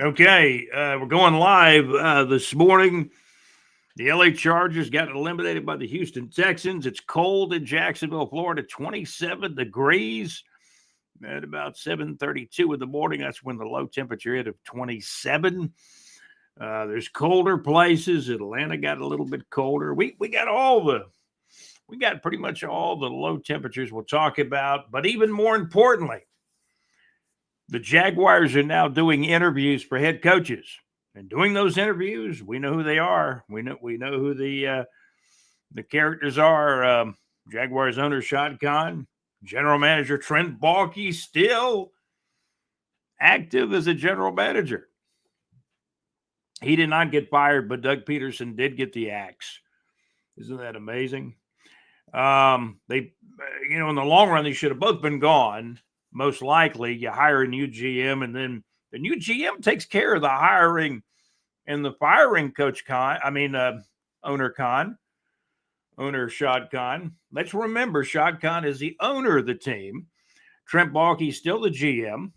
Okay, we're going live this morning. The LA Chargers got eliminated by the Houston Texans. It's cold in Jacksonville, Florida, 27 degrees at about 7:32 in the morning. That's when the low temperature hit of 27. There's colder places. Atlanta got a little bit colder. We got pretty much all the low temperatures we'll talk about, but even more importantly, the Jaguars are now doing interviews for head coaches. And doing those interviews, we know who they are. We know who the characters are. Jaguars owner Shad Khan, general manager Trent Baalke, still active as a general manager. He did not get fired, but Doug Peterson did get the axe. Isn't that amazing? They, in the long run, they should have both been gone. Most likely, you hire a new GM, and then the new GM takes care of the hiring and the firing. Owner Shad Khan. Let's remember, Shad Khan is the owner of the team. Trent Baalke is still the GM,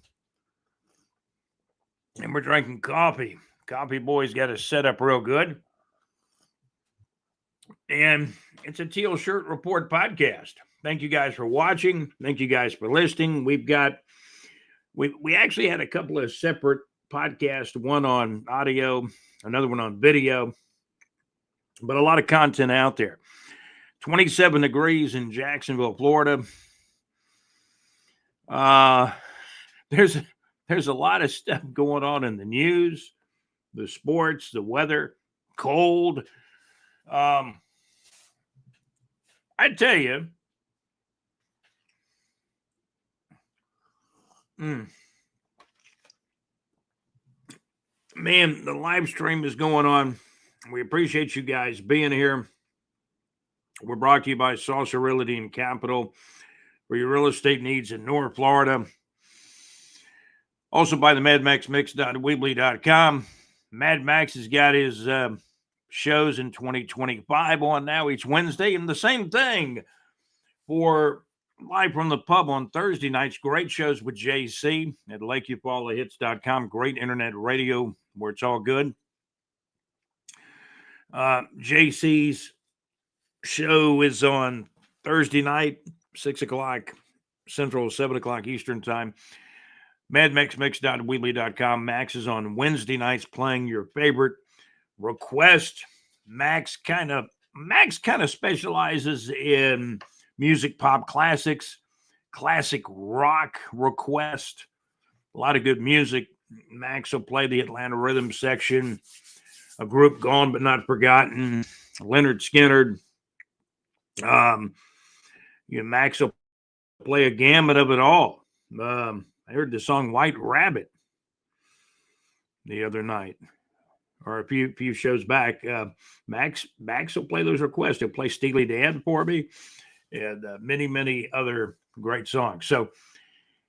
and we're drinking coffee. Coffee Boy's got us set up real good, and it's a Teal Shirt Report podcast. Thank you guys for watching. Thank you guys for listening. We actually had a couple of separate podcasts, one on audio, another one on video, but a lot of content out there. 27 degrees in Jacksonville, Florida. There's a lot of stuff going on in the news, the sports, the weather, cold. I tell you, man, the live stream is going on. We appreciate you guys being here. We're brought to you by Salsa Realty and Capital for your real estate needs in North Florida. Also by the MadMaxMix.weebly.com. Mad Max has got his shows in 2025 on now each Wednesday, and the same thing for Live from the Pub on Thursday nights. Great shows with JC at LakeUpAllTheHits.com. Great internet radio where it's all good. JC's show is on Thursday night, 6 o'clock Central, 7 o'clock Eastern time. MadMaxMix.weebly.com. Max is on Wednesday nights playing your favorite request. Max kind of specializes in music, pop classics, classic rock request, a lot of good music. Max will play the Atlanta Rhythm section, a group gone but not forgotten, Leonard Skinner. Max will play a gamut of it all. I heard the song White Rabbit the other night, or a few shows back. Max will play those requests. He'll play Steely Dan for me, and many other great songs. So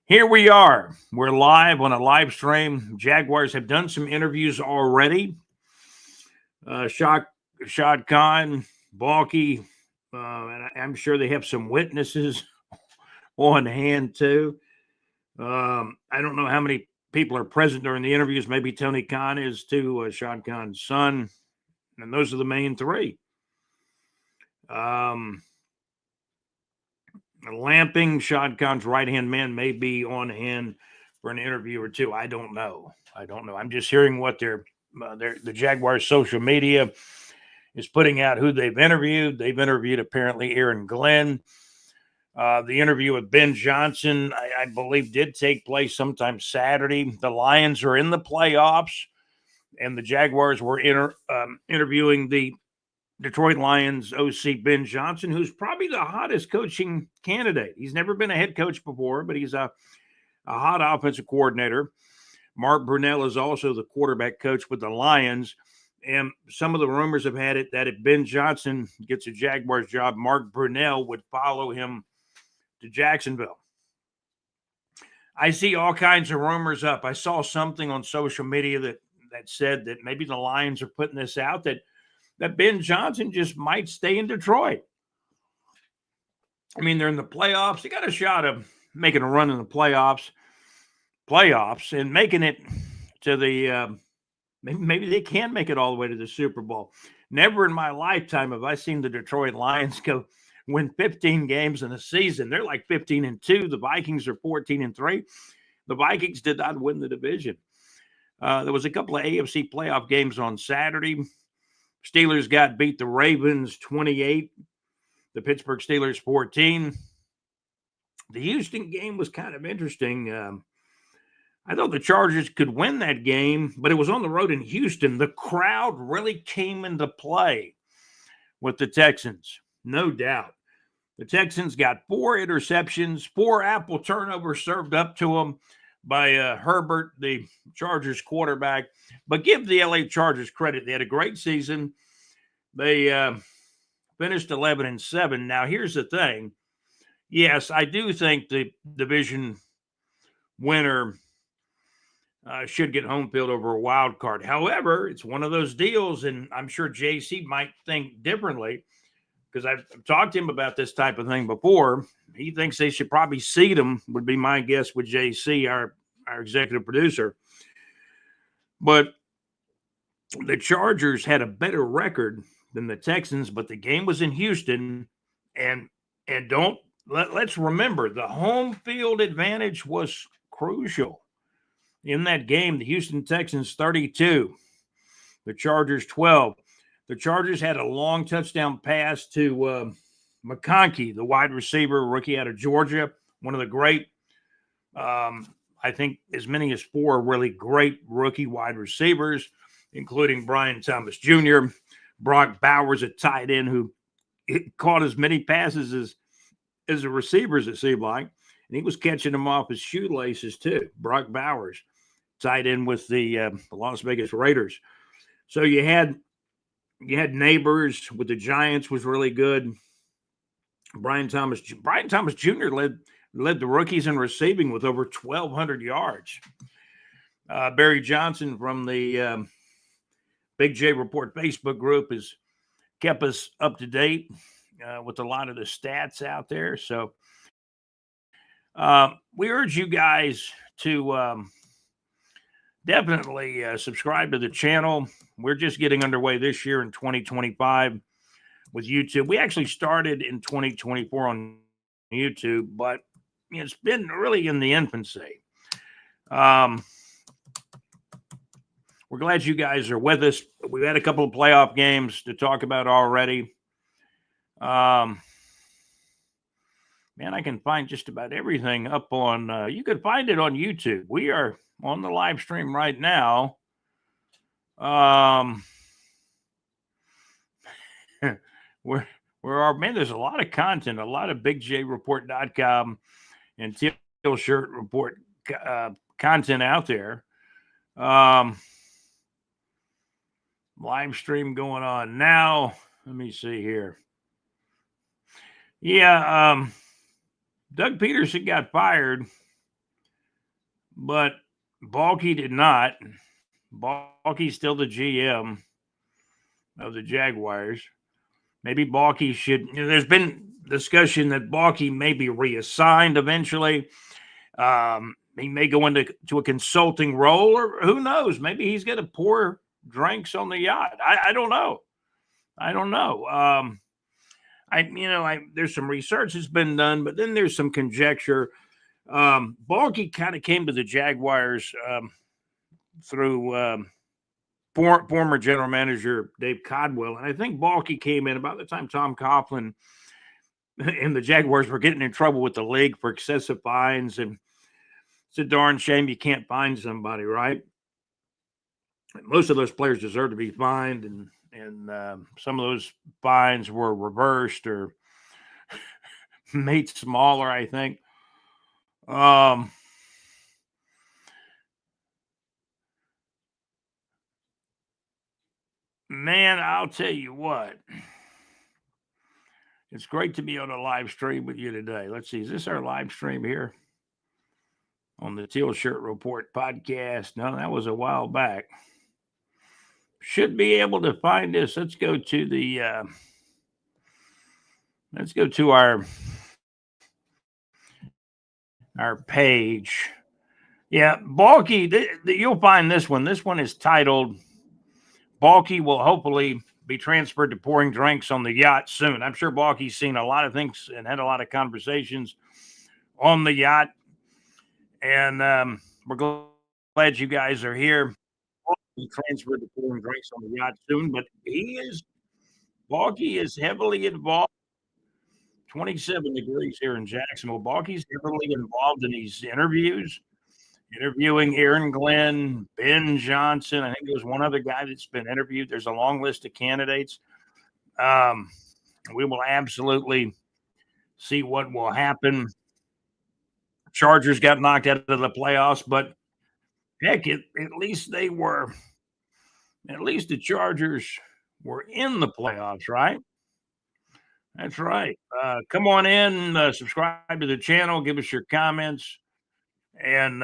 here we are. We're live on a live stream. Jaguars have done some interviews already. Shad Khan, Baalke, and I'm sure they have some witnesses on hand too. I don't know how many people are present during the interviews. Maybe Tony Khan is too, Shad Khan's son. And those are the main three. Lamping, Shad Khan's right-hand man, may be on hand for an interview or two. I don't know. I'm just hearing what the Jaguars social media is putting out, who they've interviewed. They've interviewed apparently Aaron Glenn. The interview with Ben Johnson, I believe, did take place sometime Saturday. The Lions are in the playoffs, and the Jaguars were interviewing the Detroit Lions OC Ben Johnson, who's probably the hottest coaching candidate. He's never been a head coach before, but he's a hot offensive coordinator. Mark Brunell is also the quarterback coach with the Lions. And some of the rumors have had it that if Ben Johnson gets a Jaguars job, Mark Brunell would follow him to Jacksonville. I see all kinds of rumors up. I saw something on social media that said that maybe the Lions are putting this out, that Ben Johnson just might stay in Detroit. I mean, they're in the playoffs. They got a shot of making a run in the playoffs and making it to the maybe they can make it all the way to the Super Bowl. Never in my lifetime have I seen the Detroit Lions go win 15 games in a season. They're like 15-2. The Vikings are 14-3. The Vikings did not win the division. There was a couple of AFC playoff games on Saturday. Steelers beat the Ravens 28. The Pittsburgh Steelers 14. The Houston game was kind of interesting. I thought the Chargers could win that game, but it was on the road in Houston. The crowd really came into play with the Texans, no doubt. The Texans got 4 interceptions, 4 apple turnovers served up to them by Herbert, the Chargers quarterback. But give the LA Chargers credit. They had a great season. They finished 11-7. Now, here's the thing. Yes, I do think the division winner should get home field over a wild card. However, it's one of those deals, and I'm sure JC might think differently because I've talked to him about this type of thing before. He thinks they should probably seed them, would be my guess with JC, our executive producer. But the Chargers had a better record than the Texans, but the game was in Houston, and let's remember the home field advantage was crucial. In that game, the Houston Texans 32, the Chargers 12. The Chargers had a long touchdown pass to McConkey, the wide receiver, rookie out of Georgia, one of the great, I think as many as 4 really great rookie wide receivers, including Brian Thomas Jr., Brock Bowers, a tight end who caught as many passes as the receivers, it seemed like. And he was catching them off his shoelaces too, Brock Bowers. Tied in with the Las Vegas Raiders. So you had Neighbors with the Giants was really good. Brian Thomas Jr. led the rookies in receiving with over 1,200 yards. Barry Johnson from the Big J Report Facebook group has kept us up to date with a lot of the stats out there. So we urge you guys to definitely subscribe to the channel. We're just getting underway this year in 2025 with YouTube. We actually started in 2024 on YouTube, but it's been really in the infancy. We're glad you guys are with us. We've had a couple of playoff games to talk about already. Man, I can find just about everything up on, you can find it on YouTube. We are on the live stream right now. Where man, there's a lot of content, a lot of bigjreport.com and Teal Shirt Report content out there. Live stream going on now. Let me see here. Yeah, Doug Peterson got fired, but Baalke did not. Baalke's still the GM of the Jaguars. Maybe Baalke should. There's been discussion that Baalke may be reassigned eventually. He may go into a consulting role, or who knows? Maybe he's going to pour drinks on the yacht. I don't know. There's some research that's been done, but then there's some conjecture. Baalke kind of came to the Jaguars through former general manager Dave Codwell. And I think Baalke came in about the time Tom Coughlin and the Jaguars were getting in trouble with the league for excessive fines. And it's a darn shame you can't fine somebody, right? Most of those players deserve to be fined, and some of those fines were reversed or made smaller, I think. Man, I'll tell you what. It's great to be on a live stream with you today. Let's see. Is this our live stream here on the Teal Shirt Report podcast? No, that was a while back. Should be able to find this. Let's go to our page. Yeah, Baalke, you'll find this one. This one is titled Baalke will hopefully be transferred to pouring drinks on the yacht soon. I'm sure Baalke's seen a lot of things and had a lot of conversations on the yacht. And we're glad you guys are here. He transferred to pouring drinks on the yacht soon, but Baalke is heavily involved. 27 degrees here in Jacksonville. Baalke's heavily involved in these interviews, interviewing Aaron Glenn, Ben Johnson. I think there's one other guy that's been interviewed. There's a long list of candidates. Um, we will absolutely see what will happen. Chargers got knocked out of the playoffs, but heck, at least at least the Chargers were in the playoffs, right? That's right. Come on in, subscribe to the channel, give us your comments, and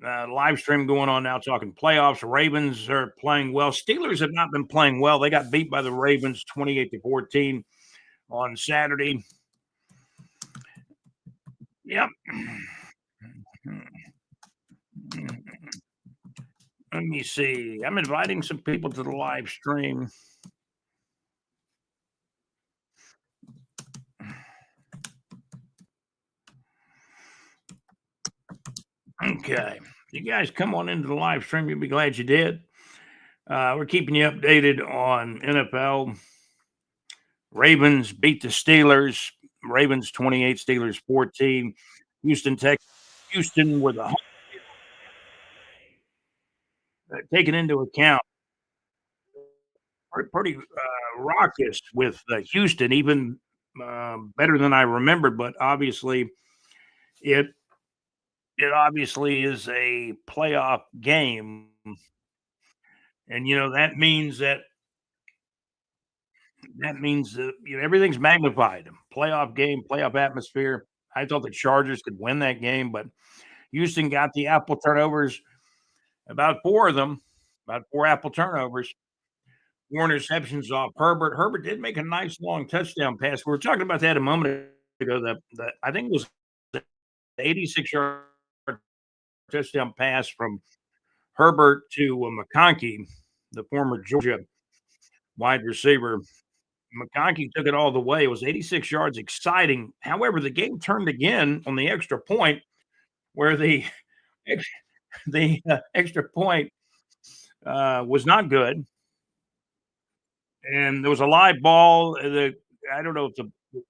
live stream going on now talking playoffs. Ravens are playing well. Steelers have not been playing well. They got beat by the Ravens 28-14 on Saturday. Yep. Let me see. I'm inviting some people to the live stream. Okay. You guys come on into the live stream. You'll be glad you did. We're keeping you updated on NFL. Ravens beat the Steelers. Ravens 28, Steelers 14. Houston, Texas. Houston with a taken into account pretty raucous with Houston, even better than I remembered. But obviously, it it obviously is a playoff game, and that means that everything's magnified. Playoff game, playoff atmosphere. I thought the Chargers could win that game, but Houston got the apple turnovers, about four of them, about four apple turnovers. Four interceptions off Herbert. Herbert did make a nice long touchdown pass. We were talking about that a moment ago. That I think it was the 86-yard touchdown pass from Herbert to McConkey, the former Georgia wide receiver. McConkey took it all the way. It was 86 yards, exciting. However, the game turned again on the extra point, where the extra point was not good, and there was a live ball. I don't know if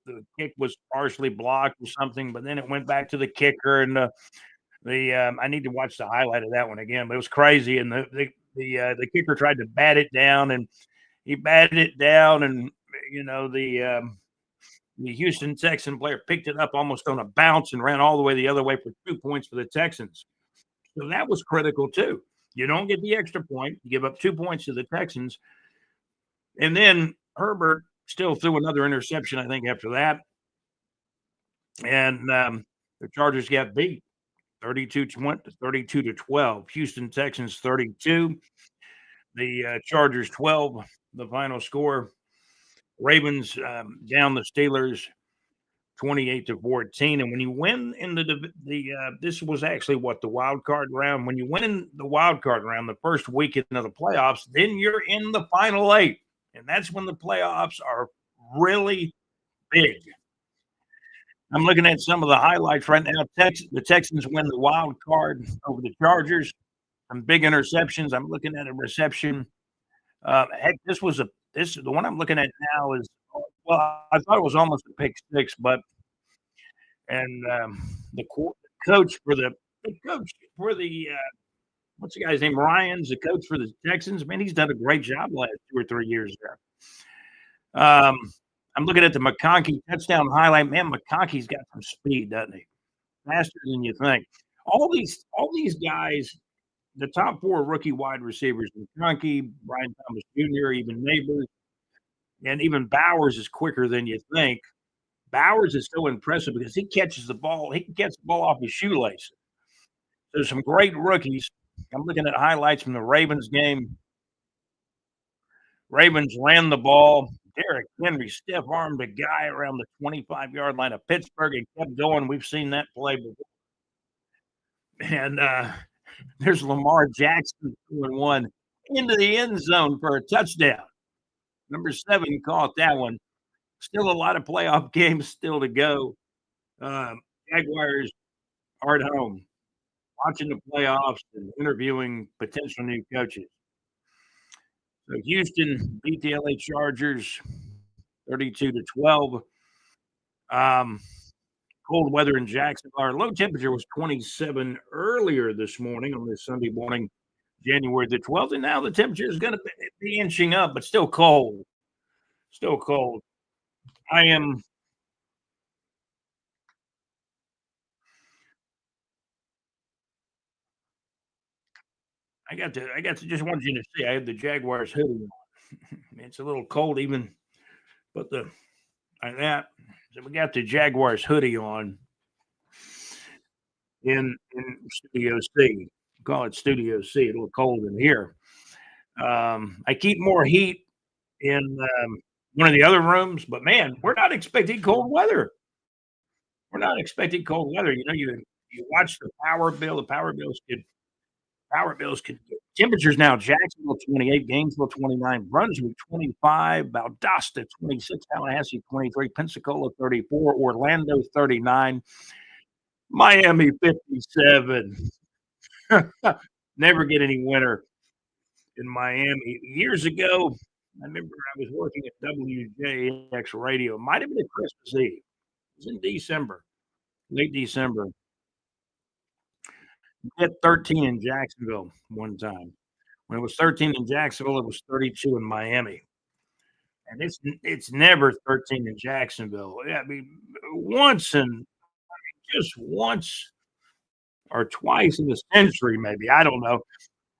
the kick was partially blocked or something, but then it went back to the kicker, and I need to watch the highlight of that one again. But it was crazy, and the kicker tried to bat it down, and he batted it down, and the Houston Texan player picked it up almost on a bounce and ran all the way the other way for 2 points for the Texans. So that was critical too. You don't get the extra point, you give up 2 points to the Texans. And then Herbert still threw another interception, I think, after that. And the Chargers got beat 32-12. Houston Texans 32. The Chargers 12, the final score. Ravens down the Steelers 28-14. And when you win in this was actually the wild card round. When you win in the wild card round, the first weekend of the playoffs, then you're in the final eight. And that's when the playoffs are really big. I'm looking at some of the highlights right now. The Texans win the wild card over the Chargers. Some big interceptions. I'm looking at a reception. Heck, the one I'm looking at now is, well, I thought it was almost a pick six, but the coach for the what's the guy's name? Ryan's the coach for the Texans. Man, he's done a great job the last 2 or 3 years there. I'm looking at the McConkey touchdown highlight. Man, McConkey's got some speed, doesn't he? Faster than you think. All these guys, the top four rookie wide receivers, McConkey, Brian Thomas Jr., even Neighbors, and even Bowers is quicker than you think. Bowers is so impressive because he catches the ball. He can catch the ball off his shoelace. There's some great rookies. I'm looking at highlights from the Ravens game. Ravens ran the ball. Derrick Henry stiff-armed a guy around the 25-yard line of Pittsburgh and kept going. We've seen that play before. and there's Lamar Jackson throwing one into the end zone for a touchdown. Number 7 caught that one. Still a lot of playoff games still to go. Jaguars are at home watching the playoffs and interviewing potential new coaches. So Houston beat the LA Chargers 32 to 12. Um, Cold weather in Jacksonville. Our low temperature was 27 earlier this morning on this Sunday morning, January the 12th, and now the temperature is going to be inching up, but still cold. Still cold. I am. I got to. Just wanted you to see. I have the Jaguars hoodie on. It's a little cold, even, but the like that. So we got the Jaguars hoodie on in Studio C. Call it Studio C. It's a little cold in here. I keep more heat in one of the other rooms, but man, we're not expecting cold weather. We're not expecting cold weather. You watch the power bill. The power bills could temperatures now. Jacksonville 28, Gainesville 29, Brunswick 25, Valdosta 26, Tallahassee 23, Pensacola 34, Orlando 39, Miami 57. Never get any winter in Miami. Years ago, I remember I was working at WJX Radio. It might have been Christmas Eve. It was in December, late December. We had 13 in Jacksonville one time. When it was 13 in Jacksonville, it was 32 in Miami. And it's never 13 in Jacksonville. Yeah, I mean, once and just once or twice in a century, maybe. I don't know.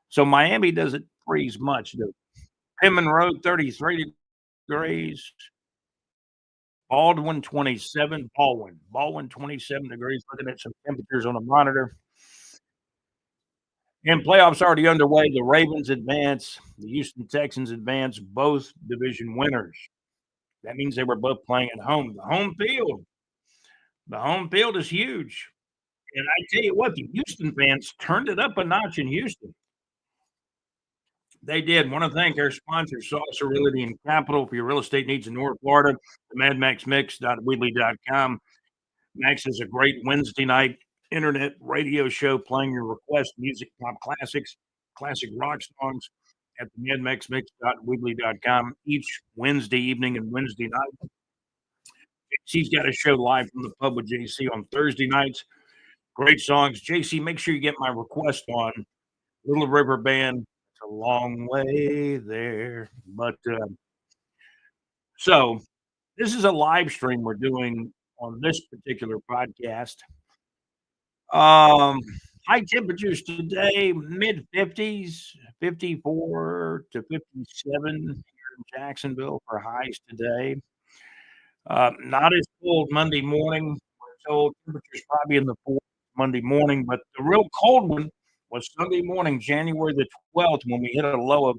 So Miami doesn't freeze much. The Pittman Road, 33 degrees. Baldwin, 27 degrees. Looking at some temperatures on the monitor. And playoffs already underway. The Ravens advance. The Houston Texans advance. Both division winners. That means they were both playing at home. The home field is huge. And I tell you what, the Houston fans turned it up a notch in Houston. They did. Want to thank our sponsor, Saucer Realty and Capital, for your real estate needs in North Florida. The MadMaxMix.weebly.com. Max is a great Wednesday night internet radio show playing your request music, pop classics, classic rock songs at the MadMaxMix.weebly.com each Wednesday evening and Wednesday night. She's got a show live from the pub with JC on Thursday nights. Great songs. JC, make sure you get my request on Little River Band. It's a long way there. But so this is a live stream we're doing on this particular podcast. Um, High temperatures today, mid 50s, 54 to 57 here in Jacksonville for highs today. Not as cold Monday morning. We're told temperatures probably in the 40s Monday morning, but the real cold one was Sunday morning, January the 12th, when we hit a low of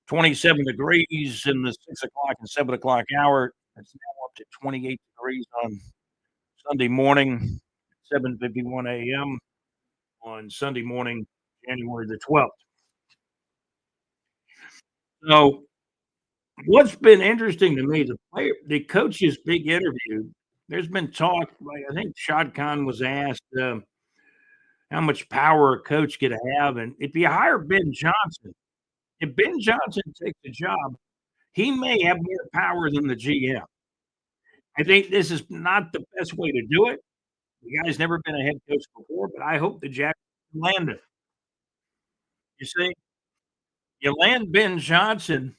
27 degrees in the 6 o'clock and 7 o'clock hour. It's now up to 28 degrees on Sunday morning, 7:51 a.m. on Sunday morning, January the 12th. So, what's been interesting to me, the coach's big interview, there's been talk, like I think Shad Khan was asked how much power a coach could have. And if you hire Ben Johnson, if Ben Johnson takes the job, he may have more power than the GM. I think this is not the best way to do it. The guy's never been a head coach before, but I hope the Jack land it. You see, you land Ben Johnson,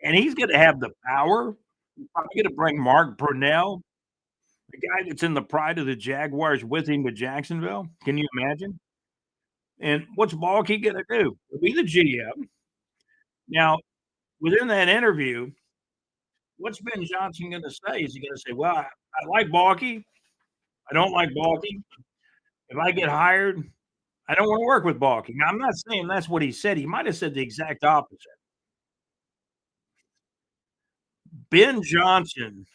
and he's going to have the power. He's probably going to bring Mark Brunell, the guy that's in the pride of the Jaguars, with him to Jacksonville. Can you imagine? And what's Baalke going to do? He'll be the GM. Now, within that interview, what's Ben Johnson going to say? Is he going to say, "Well, I like Baalke. I don't like Baalke. If I get hired, I don't want to work with Baalke." Now, I'm not saying that's what he said. He might have said the exact opposite. Ben Johnson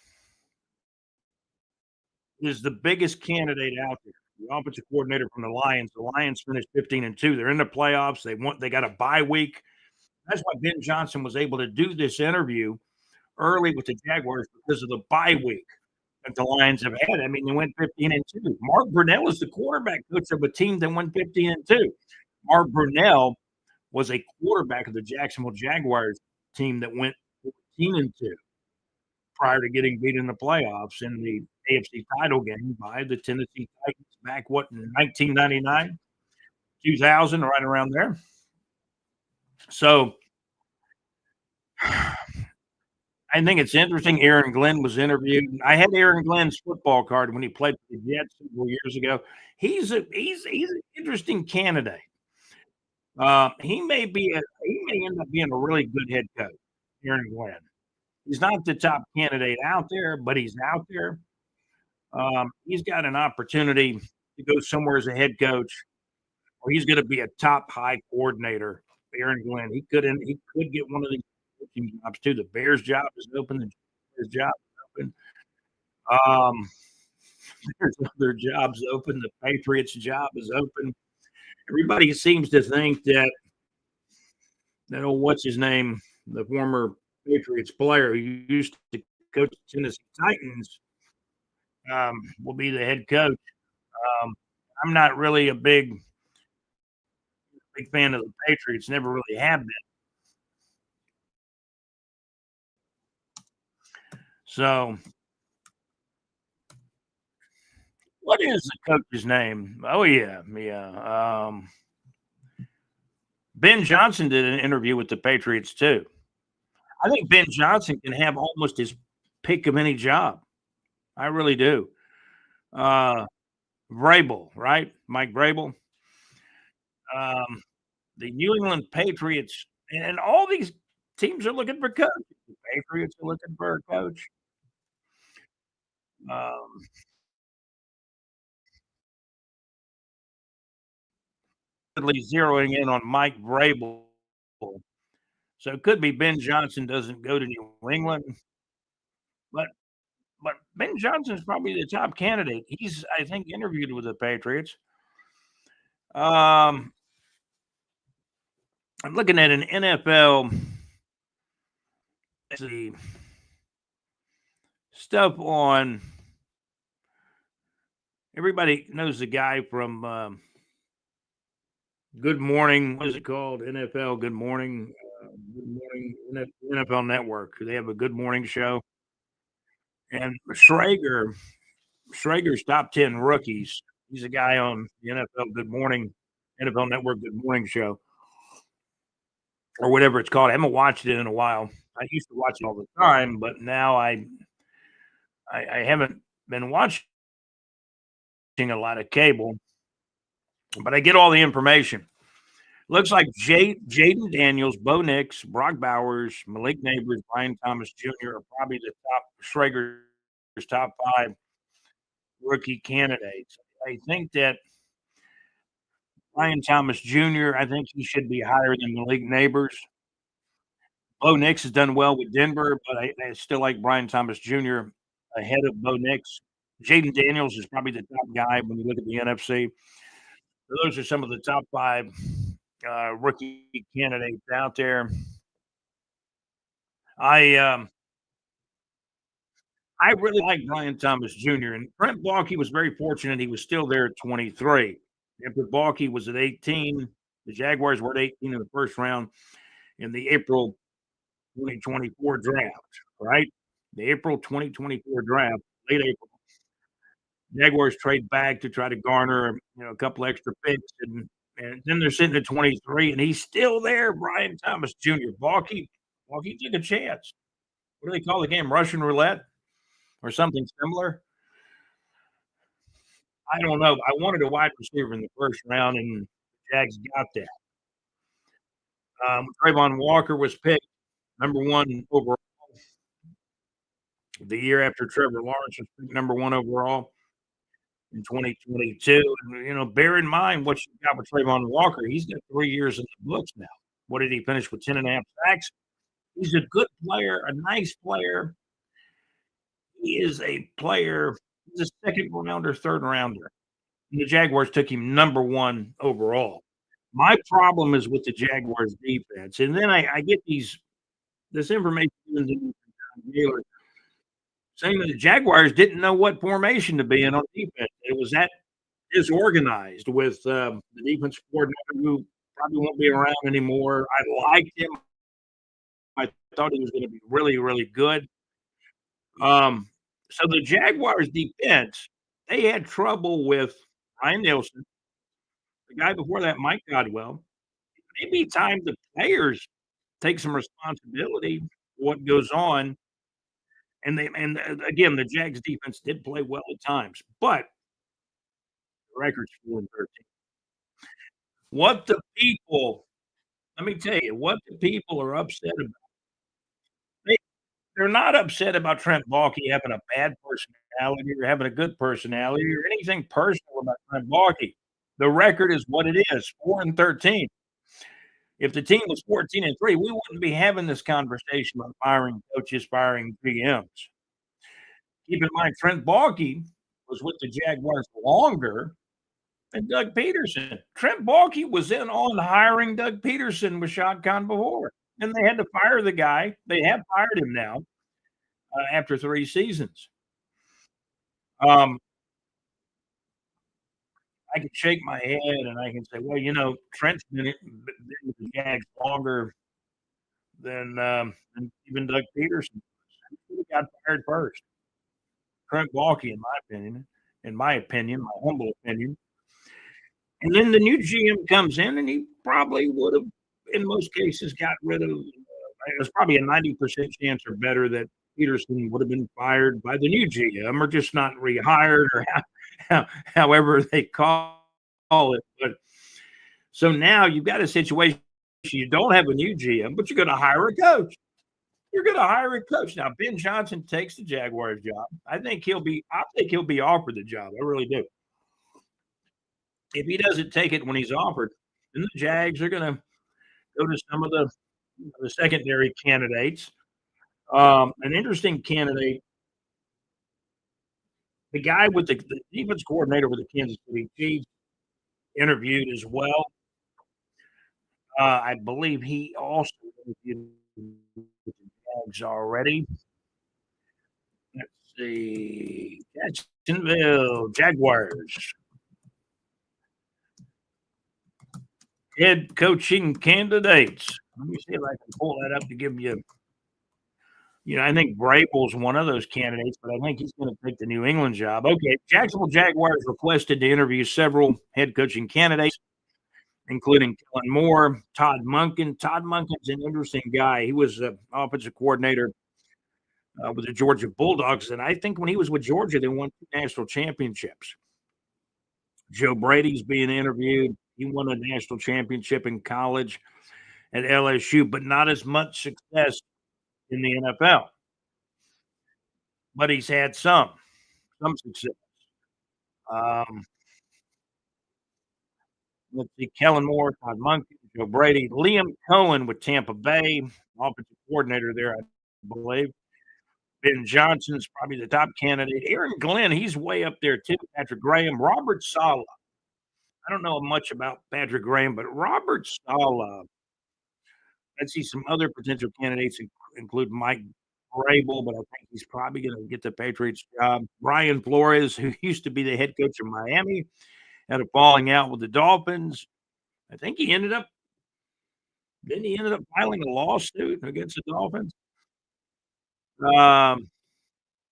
is the biggest candidate out there. the offensive coordinator from the Lions. The Lions finished 15-2. They're in the playoffs. They got a bye week. That's why Ben Johnson was able to do this interview early with the Jaguars because of the bye week that the Lions have had. I mean, they went 15-2. Mark Brunell is the quarterback coach of a team that went 15-2. Mark Brunell was a quarterback of the Jacksonville Jaguars team that went 14-2 prior to getting beat in the playoffs in the AFC title game by the Tennessee Titans back, what, in 1999, 2000, right around there. So I think it's interesting. Aaron Glenn was interviewed. I had Aaron Glenn's football card when he played for the Jets several years ago. He's an interesting candidate. He may end up being a really good head coach, Aaron Glenn. He's not the top candidate out there, but he's out there. He's got an opportunity to go somewhere as a head coach, or he's going to be a top high coordinator. Aaron Glenn, he could get one of these coaching jobs too. The Bears job is open. The Bears job is open. Um, there's other jobs open. The Patriots job is open. Everybody seems to think that what's his name, the former Patriots player who used to coach the Tennessee Titans, will be the head coach. Um, I'm not really a big fan of the Patriots. Never really have been. So, what is the coach's name? Oh yeah, yeah. Ben Johnson did an interview with the Patriots too. I think Ben Johnson can have almost his pick of any job. I really do. Uh, Vrabel, right? Mike Vrabel. Um, the New England Patriots, and all these teams are looking for coaches. The Patriots are looking for a coach. Um, Zeroing in on Mike Vrabel. So it could be Ben Johnson doesn't go to New England, but Ben Johnson's probably the top candidate. He's, I think, interviewed with the Patriots. Um, I'm looking at an NFL. The stuff on everybody knows the guy from Good Morning. What is it called? NFL Good Morning. Good Morning NFL Network. They have a Good Morning show. And Schrager's top 10 rookies. He's a guy on the NFL Network Good Morning show, or whatever it's called. I haven't watched it in a while. I used to watch it all the time, but now I haven't been watching a lot of cable, but I get all the information. Looks like Jaden Daniels, Bo Nix, Brock Bowers, Malik Neighbors, Brian Thomas Jr. are probably the top Schrager's top 5 rookie candidates. I think that Brian Thomas Jr., I think he should be higher than Malik Neighbors. Bo Nix has done well with Denver, but I still like Brian Thomas Jr. ahead of Bo Nix. Jaden Daniels is probably the top guy when you look at the NFC. So those are some of the top 5 rookie candidates out there. I I really like Brian Thomas Jr. and Brent Baalke was very fortunate he was still there at 23. After Baalke was at 18, the Jaguars were at 18 in the first round in the April 2024 draft, right? The April 2024 draft, late April. Jaguars trade back to try to garner, a couple extra picks, and then they're sitting at 23, and he's still there. Brian Thomas Jr. Baalke took a chance. What do they call the game? Russian roulette or something similar? I don't know. I wanted a wide receiver in the first round, and the Jags got that. Trayvon Walker was picked number 1 overall the year after Trevor Lawrence was picked number 1 overall in 2022. And, bear in mind what you got with Trayvon Walker. He's got 3 years in the books now. What did he finish with? 10.5 sacks. He's a good player, a nice player. He is a player. He's a second rounder, third rounder. And the Jaguars took him number 1 overall. My problem is with the Jaguars defense, and then I get this information given to me from John Gaylor saying that the Jaguars didn't know what formation to be in on defense. It was that disorganized with, the defensive coordinator who probably won't be around anymore. I liked him. I thought he was gonna be really, really good. Um, so the Jaguars defense, they had trouble with Ryan Nielsen, the guy before that, Mike Godwell. Maybe time the players take some responsibility for what goes on, again, the Jags defense did play well at times, but the record's 4-13. What the people let me tell you, what the people are upset about, they they're not upset about Trent Baalke having a bad personality or having a good personality or anything personal about Trent Baalke. The record is what it is, 4-13. If the team was 14-3, we wouldn't be having this conversation about firing coaches, firing GMs. Keep in mind, Trent Baalke was with the Jaguars longer than Doug Peterson. Trent Baalke was in on hiring Doug Peterson with Shad Khan before, and they had to fire the guy. They have fired him now after 3 seasons. Um, I can shake my head and I can say, well, Trent's been with the Jags longer than even Doug Peterson. He got fired first. Trent Baalke, in my opinion, my humble opinion. And then the new GM comes in, and he probably would have, in most cases, got rid of. There's probably a 90% chance or better that Peterson would have been fired by the new GM, or just not rehired, or however they call it. But so now you've got a situation. You don't have a new GM, but you're going to hire a coach. You're going to hire a coach now. Ben Johnson takes the Jaguars job. I think he'll be offered the job. I really do. If he doesn't take it when he's offered, then the Jags are going to go to some of the secondary candidates. An interesting candidate, the guy with the defense coordinator with the Kansas City Chiefs, interviewed as well. I believe he also interviewed with the Jags already. Let's see, Jacksonville Jaguars head coaching candidates. Let me see if I can pull that up to give you. I think Vrabel's one of those candidates, but I think he's going to take the New England job. Okay, Jacksonville Jaguars requested to interview several head coaching candidates, including Kellen Moore, Todd Monken. Todd Monken's an interesting guy. He was an offensive coordinator with the Georgia Bulldogs, and I think when he was with Georgia, they won 2 national championships. Joe Brady's being interviewed. He won a national championship in college at LSU, but not as much success in the NFL. But he's had some success. Um, let's see, Kellen Moore, Todd Monken, Joe Brady, Liam Cohen with Tampa Bay, offensive coordinator there, I believe. Ben Johnson's probably the top candidate. Aaron Glenn, he's way up there too. Patrick Graham, Robert Saleh. I don't know much about Patrick Graham, but Robert Saleh. Let's see, some other potential candidates include Mike Vrabel, but I think he's probably going to get the Patriots job. Brian Flores, who used to be the head coach of Miami, had a falling out with the Dolphins. I think he ended up filing a lawsuit against the Dolphins. Um,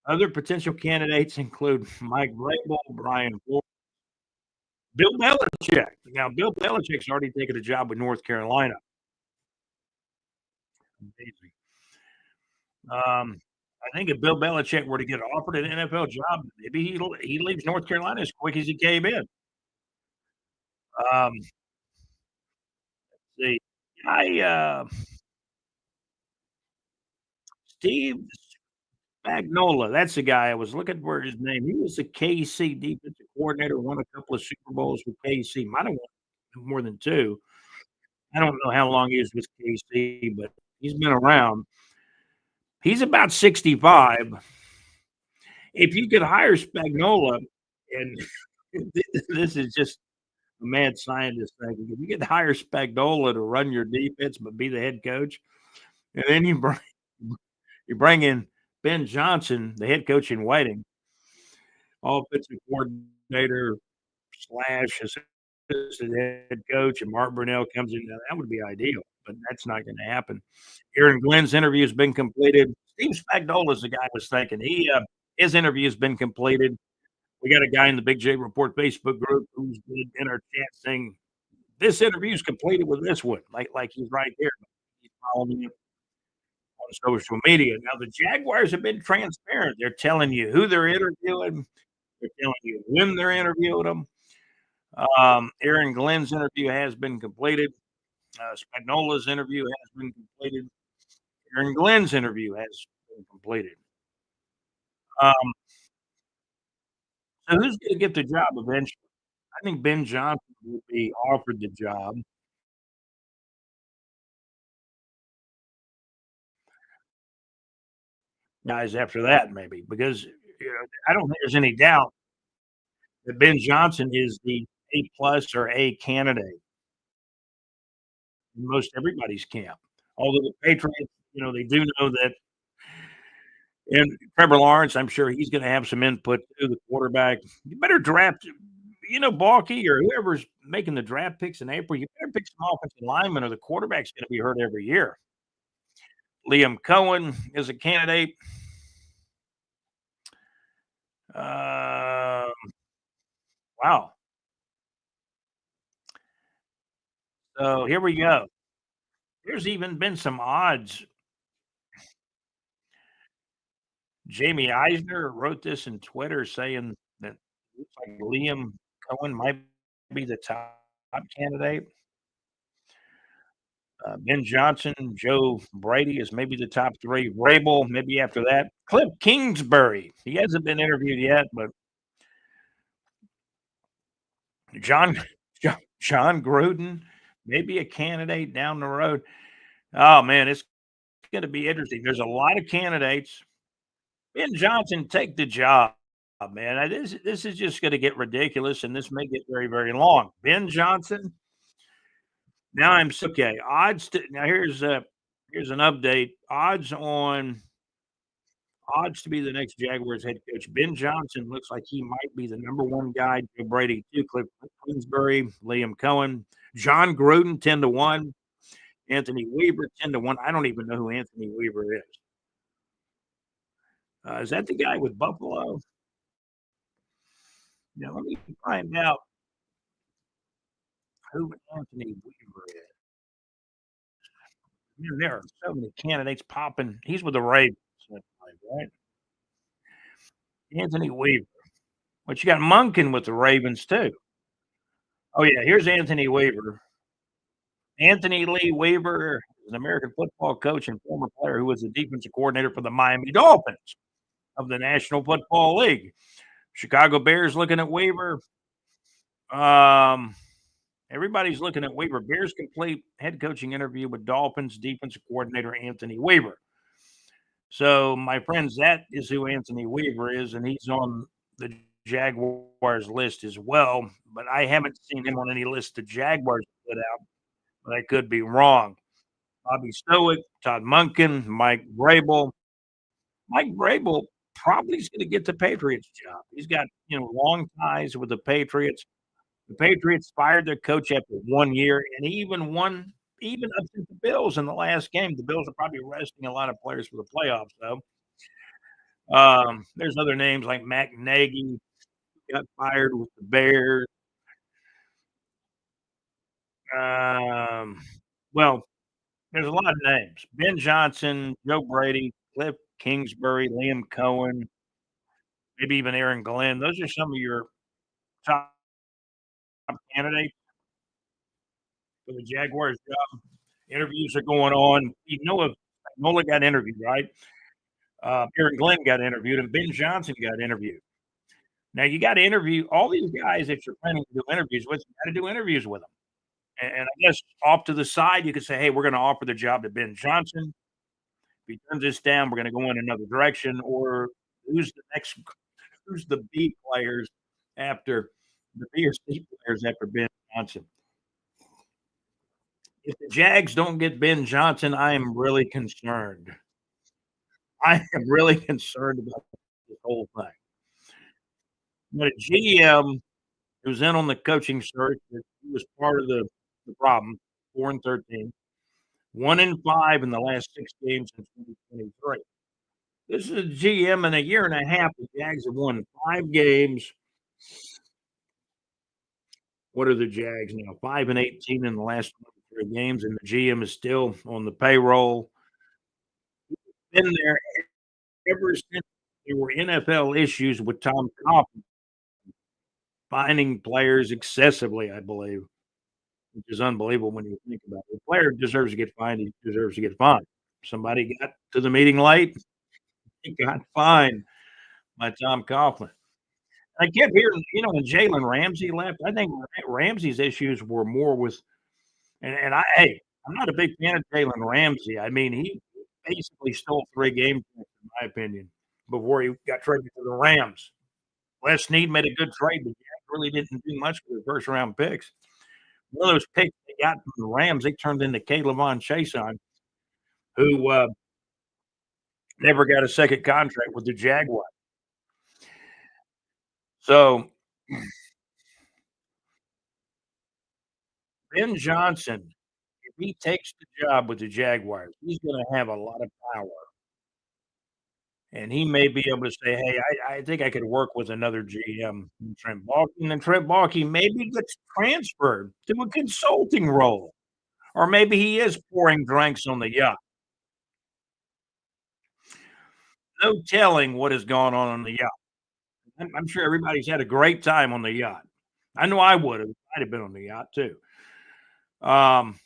Other potential candidates include Mike Vrabel, Brian Flores, Bill Belichick. Now, Bill Belichick's already taken a job with North Carolina. Amazing. I think if Bill Belichick were to get offered an NFL job, maybe he leaves North Carolina as quick as he came in. Um, the guy, Steve Spagnuolo, that's the guy I was looking for his name. He was the KC defensive coordinator, won a couple of Super Bowls with KC. Might have won more than 2. I don't know how long he was with KC, but he's been around. He's about 65. If you could hire Spagnuolo and This is just a mad scientist thing. If you get to hire Spagnuolo to run your defense, but be the head coach, and then you bring in Ben Johnson, the head coach in waiting, offensive coordinator slash assistant head coach, and Mark Brunell comes in. Now, that would be ideal, but that's not going to happen. Aaron Glenn's interview has been completed. Steve Spagnuolo is the guy I was thinking. His interview has been completed. We got a guy in the Big J Report Facebook group who's been in our chat saying this interview is completed with this one, like he's right there. He's following you on social media. Now the Jaguars have been transparent. They're telling you who they're interviewing. They're telling you when they're interviewing them. Aaron Glenn's interview has been completed. Spagnola's interview has been completed. Aaron Glenn's interview has been completed. Um, so who's going to get the job eventually? I think Ben Johnson will be offered the job. Guys after that, maybe because I don't think there's any doubt that Ben Johnson is the A plus or A candidate in most everybody's camp. Although the Patriots, they do know that, and Trevor Lawrence, I'm sure he's going to have some input to the quarterback. You better draft, Baalke or whoever's making the draft picks in April. You better pick some offensive linemen, or the quarterback's going to be hurt every year. Liam Cohen is a candidate. Uh, wow. So here we go. There's even been some odds. Jamie Eisner wrote this in Twitter saying that it looks like Liam Cohen might be the top candidate. Ben Johnson, Joe Brady is maybe the top three. Rabel, maybe after that. Cliff Kingsbury. He hasn't been interviewed yet, but John John Gruden, maybe a candidate down the road. Oh man, it's going to be interesting. There's a lot of candidates. Ben Johnson, take the job, man. This is just going to get ridiculous, and this may get very, very long. Ben Johnson. Now okay. Now here's an update. Odds to be the next Jaguars head coach. Ben Johnson looks like he might be the number one guy. Joe Brady, 2, Cliff Kingsbury, Liam Cohen, John Gruden, 10-1, Anthony Weaver, 10-1. I don't even know who Anthony Weaver is. Is that the guy with Buffalo? Now let me find out who Anthony Weaver is. There are so many candidates popping. He's with the Ravens, right? Anthony Weaver. But you got Munkin with the Ravens too. Oh yeah, here's Anthony Weaver. Anthony Lee Weaver is an American football coach and former player who was the defensive coordinator for the Miami Dolphins of the National Football League. Chicago Bears looking at Weaver. Everybody's looking at Weaver. Bears complete head coaching interview with Dolphins defensive coordinator Anthony Weaver. So, my friends, that is who Anthony Weaver is, and he's on the Jaguars list as well. But I haven't seen him on any list the Jaguars put out, but I could be wrong. Bobby Stoic, Todd Munkin, Mike Vrabel. Mike Vrabel probably is going to get the Patriots job. He's got long ties with the Patriots. The Patriots fired their coach after 1 year, and he even won, even up to the Bills in the last game. The Bills are probably resting a lot of players for the playoffs, though. There's other names like Matt Nagy got fired with the Bears. Um, well, there's a lot of names: Ben Johnson, Joe Brady, Cliff Kingsbury, Liam Cohen, maybe even Aaron Glenn. Those are some of your top candidates for the Jaguars job. Interviews are going on. You know, if Nola got interviewed, right? Aaron Glenn got interviewed, and Ben Johnson got interviewed. Now you got to interview all these guys that you're planning to do interviews with. You got to do interviews with them. And I guess off to the side, you could say, "Hey, we're going to offer the job to Ben Johnson. If he turns this down, we're going to go in another direction." Or who's the B players after the BSC players after Ben Johnson. If the Jags don't get Ben Johnson, I am really concerned. I am really concerned about this whole thing. But a GM who's in on the coaching search, that he was part of the problem, 4 and 13, 1 and 5 in the last 6 games in 2023. This is a GM in a year and a half, the Jags have won 5 games. What are the Jags now? 5 and 18 in the last 23 games, and the GM is still on the payroll. Been there ever since there were NFL issues with Tom Coughlin fining players excessively, I believe, which is unbelievable when you think about it. A player deserves to get fined, he deserves to get fined. Somebody got to the meeting late, he got fined by Tom Coughlin. I kept hearing, when Jalen Ramsey left, I think Ramsey's issues were more with and I'm not a big fan of Jalen Ramsey. I mean, he basically stole 3 games, in my opinion, before he got traded to the Rams. Les Snead made a good trade, but Jags really didn't do much with their first round picks. One of those picks they got from the Rams, they turned into Caleb Chason, who never got a second contract with the Jaguars. So Ben Johnson, if he takes the job with the Jaguars, he's going to have a lot of power. And he may be able to say, "Hey, I think I could work with another GM, Trent Baalke," and then Trent Baalke maybe gets transferred to a consulting role, or maybe he is pouring drinks on the yacht. No telling what has gone on the yacht. I'm sure everybody's had a great time on the yacht. I know I would have. I'd have been on the yacht too. Um,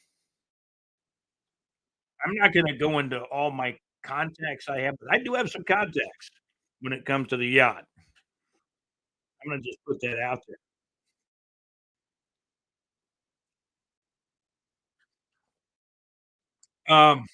I'm not gonna go into all my contacts I have, but I do have some contacts when it comes to the yacht. I'm gonna just put that out there. Um,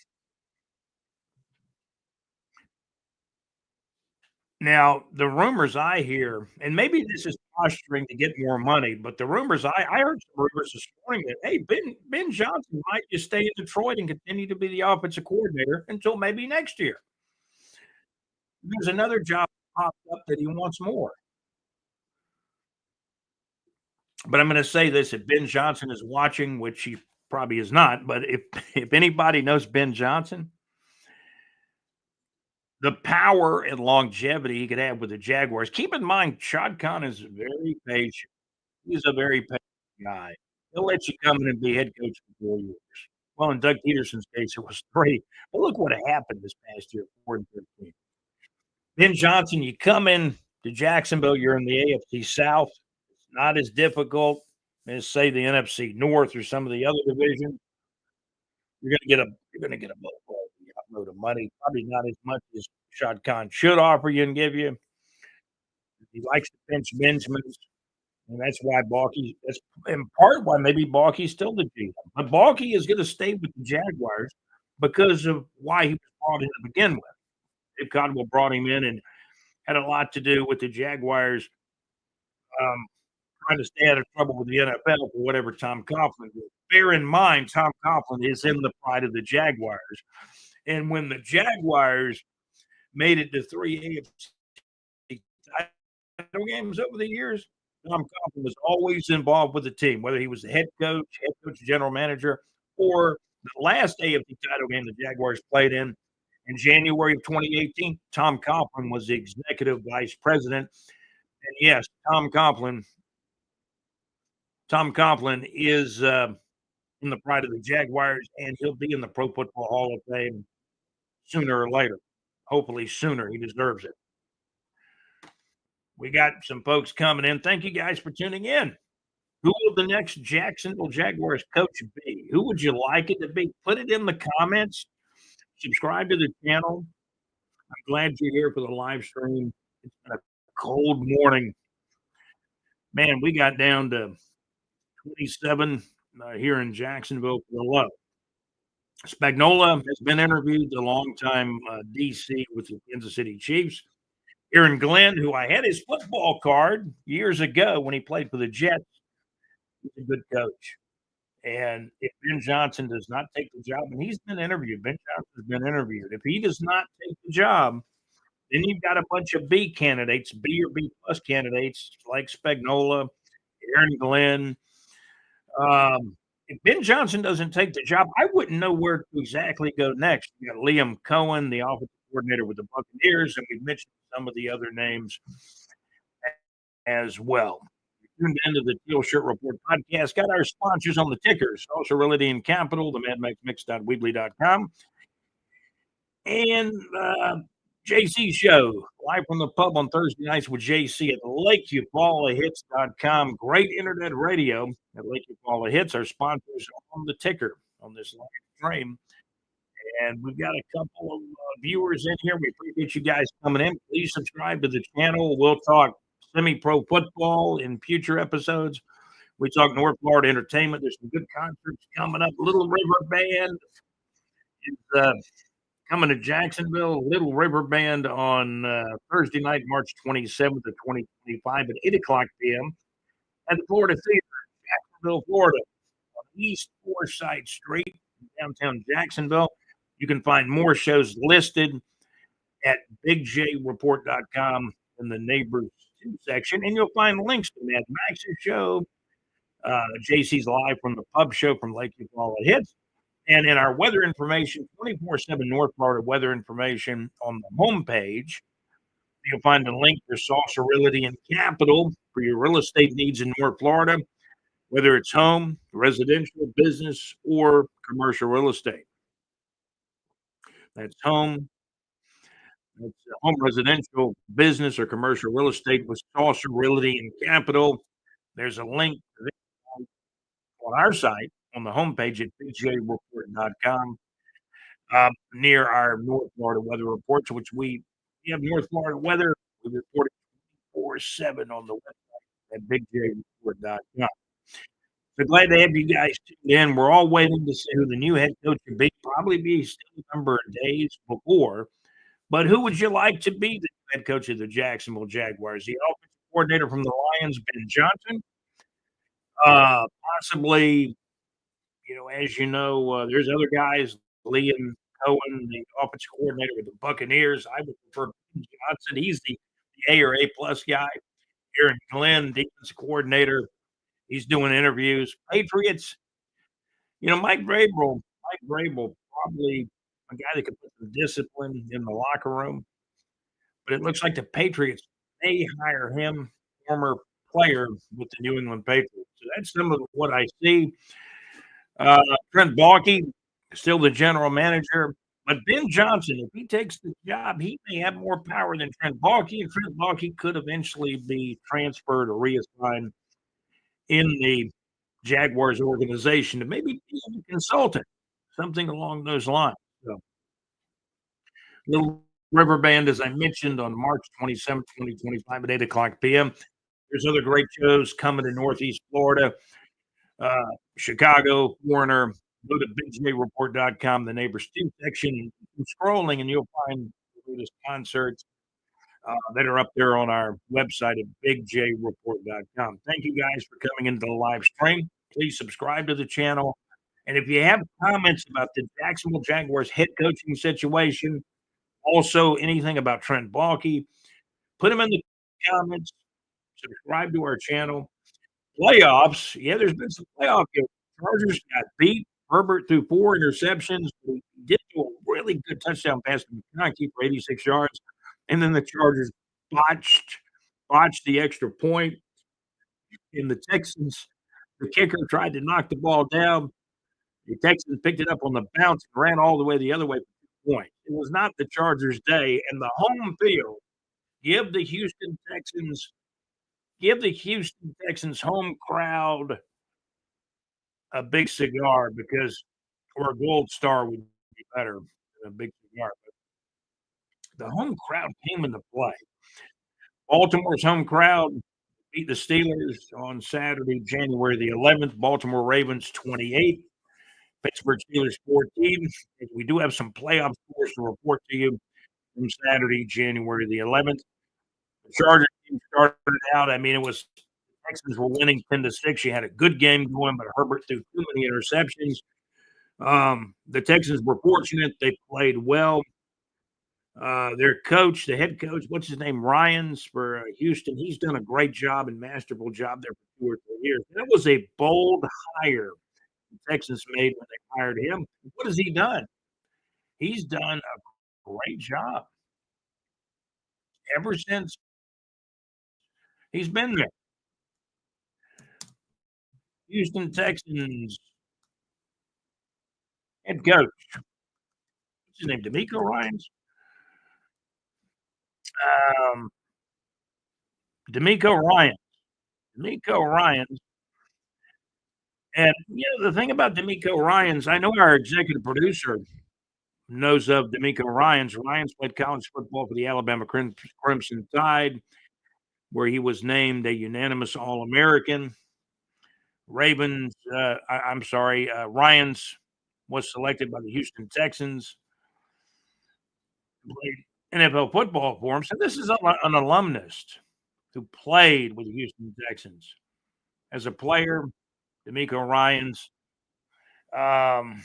Now the rumors I hear, and maybe this is posturing to get more money, but the rumors I heard some rumors this morning that, hey, Ben Johnson might just stay in Detroit and continue to be the offensive coordinator until maybe next year. There's another job popped up that he wants more. But I'm gonna say this, if Ben Johnson is watching, which he probably is not, but if if anybody knows Ben Johnson, the power and longevity he could have with the Jaguars. Keep in mind, Shad Khan is very patient. He's a very patient guy. He'll let you come in and be head coach for 4 years. Well, in Doug Peterson's case, it was 3. But look what happened this past year, 4 and 13. Ben Johnson, you come in to Jacksonville, you're in the AFC South. It's not as difficult as, say, the NFC North or some of the other divisions. You're gonna get a boatload of money, probably not as much as Shad Khan should offer you and give you. He likes to pinch Benjamins. And that's why Baalke that's in part why maybe Baalke's still the GM. But Baalke is gonna stay with the Jaguars because of why he was brought in to begin with. Dave Caldwell brought him in and had a lot to do with the Jaguars, um, trying to stay out of trouble with the NFL for whatever Tom Coughlin did. Bear in mind, Tom Coughlin is in the pride of the Jaguars, and when the Jaguars made it to 3 AFC title games over the years, Tom Coughlin was always involved with the team, whether he was the head coach, general manager, or the last AFC title game the Jaguars played in January of 2018. Tom Coughlin was the executive vice president, and yes, Tom Coughlin is in the pride of the Jaguars, and he'll be in the Pro Football Hall of Fame sooner or later. Hopefully sooner. He deserves it. We got some folks coming in. Thank you guys for tuning in. Who will the next Jacksonville Jaguars coach be? Who would you like it to be? Put it in the comments. Subscribe to the channel. I'm glad you're here for the live stream. It's been a cold morning. Man, we got down to 27 here in Jacksonville for the low. Spagnola has been interviewed, the longtime DC with the Kansas City Chiefs. Aaron Glenn, who I had his football card years ago when he played for the Jets, he's a good coach. And if Ben Johnson does not take the job, and he's been interviewed, Ben Johnson's been interviewed. If he does not take the job, then you've got a bunch of B candidates, B or B plus candidates like Spagnola, Aaron Glenn. If Ben Johnson doesn't take the job, I wouldn't know where to exactly go next. You got Liam Cohen, the offensive coordinator with the Buccaneers, and we've mentioned some of the other names as well. Tuned into the Teal Shirt Report podcast. Got our sponsors on the tickers, also Realty and Capital, the madmaxmix.weebly.com, and JC Show, live from the pub on Thursday nights with JC at LakeUpallahits.com. Great internet radio at Lake Upalla Hits. Our sponsors on the ticker on this live stream. And we've got a couple of viewers in here. We appreciate you guys coming in. Please subscribe to the channel. We'll talk semi-pro football in future episodes. We talk North Florida entertainment. There's some good concerts coming up. Little River Band is coming to Jacksonville. Little River Band on Thursday night, March 27th of 2025 at 8 o'clock p.m. at the Florida Theater in Jacksonville, Florida, on East Forsyth Street in downtown Jacksonville. You can find more shows listed at bigjreport.com in the Neighbors 2 section, and you'll find links to Mad Max's show, JC's Live from the Pub Show from Lake Upalla Hits, and in our weather information, 24/7 North Florida weather information on the homepage. You'll find a link for Saucer Realty and Capital for your real estate needs in North Florida, whether it's home, residential, business, or commercial real estate. That's home, residential, business, or commercial real estate with Saucer Realty and Capital. There's a link on our site on the homepage at bigjreport.com near our North Florida weather reports, which we have North Florida weather. We report it 24/7 on the website at bigjreport.com. So glad to have you guys tuned in. We're all waiting to see who the new head coach will be. Probably be still a number of days before. But who would you like to be the head coach of the Jacksonville Jaguars? The offensive coordinator from the Lions, Ben Johnson? Possibly, as you know, there's other guys, Liam Cohen, the offensive coordinator with the Buccaneers. I would prefer Ben Johnson. He's the A or A plus guy. Aaron Glenn, defensive coordinator. He's doing interviews. Patriots, Mike Vrabel, probably a guy that could put some discipline in the locker room. But it looks like the Patriots may hire him, former player with the New England Patriots. So that's some of what I see. Trent Baalke, still the general manager. But Ben Johnson, if he takes the job, he may have more power than Trent Baalke, and Trent Baalke could eventually be transferred or reassigned in the Jaguars organization to maybe be a consultant, something along those lines. So, Little River Band, as I mentioned, on March 27th, 2025 at 8 o'clock p.m. There's other great shows coming to Northeast Florida, Chicago, Warner. Go to bigjreport.com, the Neighbors 2 section, and scrolling, and you'll find the latest concerts that are up there on our website at bigjreport.com. Thank you guys for coming into the live stream. Please subscribe to the channel. And if you have comments about the Jacksonville Jaguars head coaching situation, also anything about Trent Baalke, put them in the comments. Subscribe to our channel. Playoffs. Yeah, there's been some playoff games. Chargers got beat. Herbert threw 4 interceptions. He did do a really good touchdown pass to McConkey for 86 yards. And then the Chargers botched the extra point. In the Texans, the kicker tried to knock the ball down. The Texans picked it up on the bounce and ran all the way the other way for 2 points. It was not the Chargers' day. And the home field, give the Houston Texans home crowd a big cigar or a gold star would be better than a big cigar. But the home crowd came into play. Baltimore's home crowd beat the Steelers on Saturday, January the 11th. Baltimore Ravens 28, Pittsburgh Steelers 14. We do have some playoff scores to report to you from Saturday, January the 11th. The Chargers team started out, I mean, it was Texans were winning 10-6. You had a good game going, but Herbert threw too many interceptions. The Texans were fortunate. They played well. Their coach, the head coach, what's his name? Ryans for Houston. He's done a great job and masterful job there for 2 or 3 years. That was a bold hire the Texans made when they hired him. What has he done? He's done a great job ever since he's been there. Houston Texans head coach. What's his name? D'Amico Ryans? Um, D'Amico Ryans. D'Amico Ryans. And, the thing about D'Amico Ryans, I know our executive producer knows of D'Amico Ryans. Ryans played college football for the Alabama Crimson Tide, where he was named a unanimous All-American. I'm sorry, Ryans was selected by the Houston Texans to play NFL football for him. So this is an alumnus who played with the Houston Texans. As a player, D'Amico Ryans, um,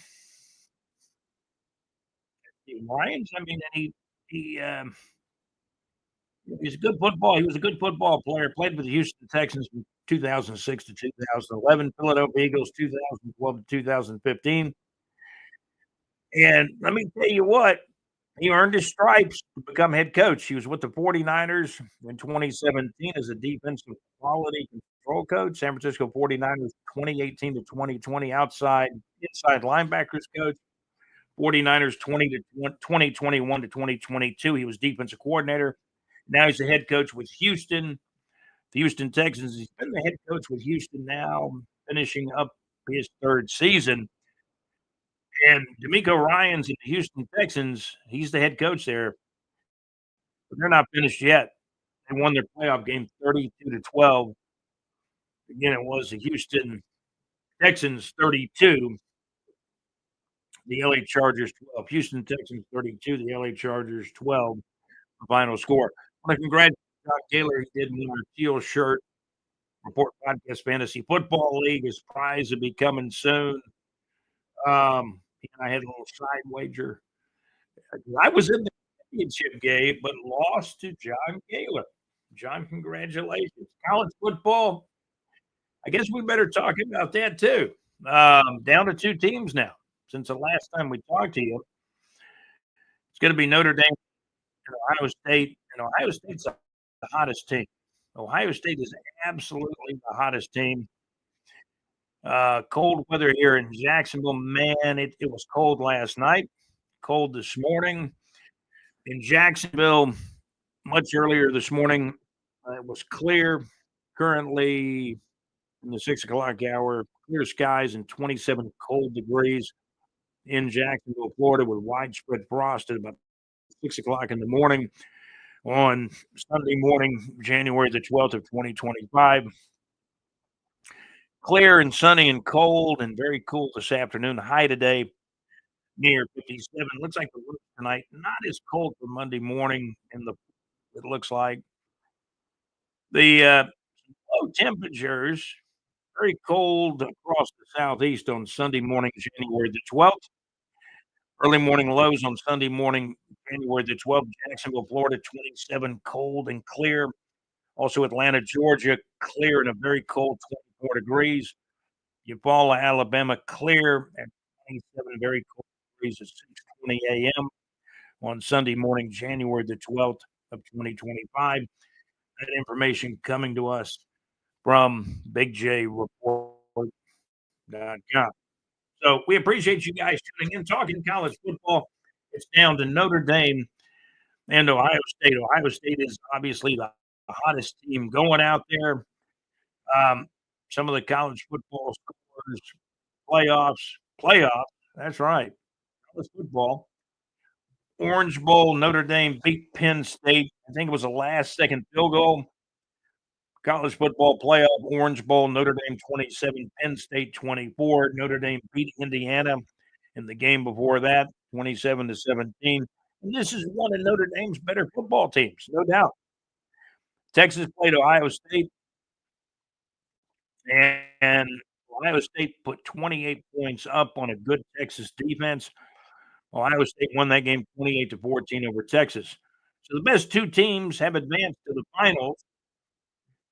I mean, and he was a good football player, played with the Houston Texans from 2006 to 2011, Philadelphia Eagles 2012 to 2015, and let me tell you what, he earned his stripes to become head coach. He was with the 49ers in 2017 as a defensive quality control coach, San Francisco 49ers 2018 to 2020 inside linebackers coach, 49ers 2021 to 2022, he was defensive coordinator. Now he's the head coach with the Houston Texans. He's been the head coach with Houston now, finishing up his 3rd season. And D'Amico Ryans and the Houston Texans, he's the head coach there, but they're not finished yet. They won their playoff game 32-12. Again, it was the Houston Texans 32, the LA Chargers 12. Houston Texans 32, the LA Chargers 12, the final score. I want to congratulate John Gaylor. He did win our teal shirt. Report Podcast Fantasy Football League. His prize will be coming soon. I had a little side wager. I was in the championship game, but lost to John Gaylor. John, congratulations. College football, I guess we better talk about that too. Down to 2 teams now since the last time we talked to you. It's going to be Notre Dame and Ohio State. And Ohio State's the hottest team. Ohio State is absolutely the hottest team. Cold weather here in Jacksonville. Man, it was cold last night, cold this morning. In Jacksonville, much earlier this morning, it was clear. Currently in the 6 o'clock hour, clear skies and 27 cold degrees in Jacksonville, Florida, with widespread frost at about 6 o'clock in the morning on Sunday morning, January the 12th of 2025. Clear and sunny and cold and very cool this afternoon. High today near 57. Looks like the roof tonight not as cold for Monday morning. It looks like the low temperatures very cold across the southeast on Sunday morning, January the 12th. Early morning lows on Sunday morning, January the 12th. Jacksonville, Florida, 27, cold and clear. Also, Atlanta, Georgia, clear and a very cold 24 degrees. Eufaula, Alabama, clear at 27, very cold degrees at 6:20 a.m. on Sunday morning, January the 12th of 2025. That information coming to us from BigJReport.com. So we appreciate you guys tuning in, talking college football. It's down to Notre Dame and Ohio State. Ohio State is obviously the hottest team going out there. Some of the college football scores, playoffs. That's right, college football. Orange Bowl, Notre Dame beat Penn State. I think it was a last-second field goal. College football playoff, Orange Bowl, Notre Dame 27, Penn State 24. Notre Dame beat Indiana in the game before that, 27-17. And this is one of Notre Dame's better football teams, no doubt. Texas played Ohio State, and Ohio State put 28 points up on a good Texas defense. Ohio State won that game 28-14 over Texas. So the best 2 teams have advanced to the finals,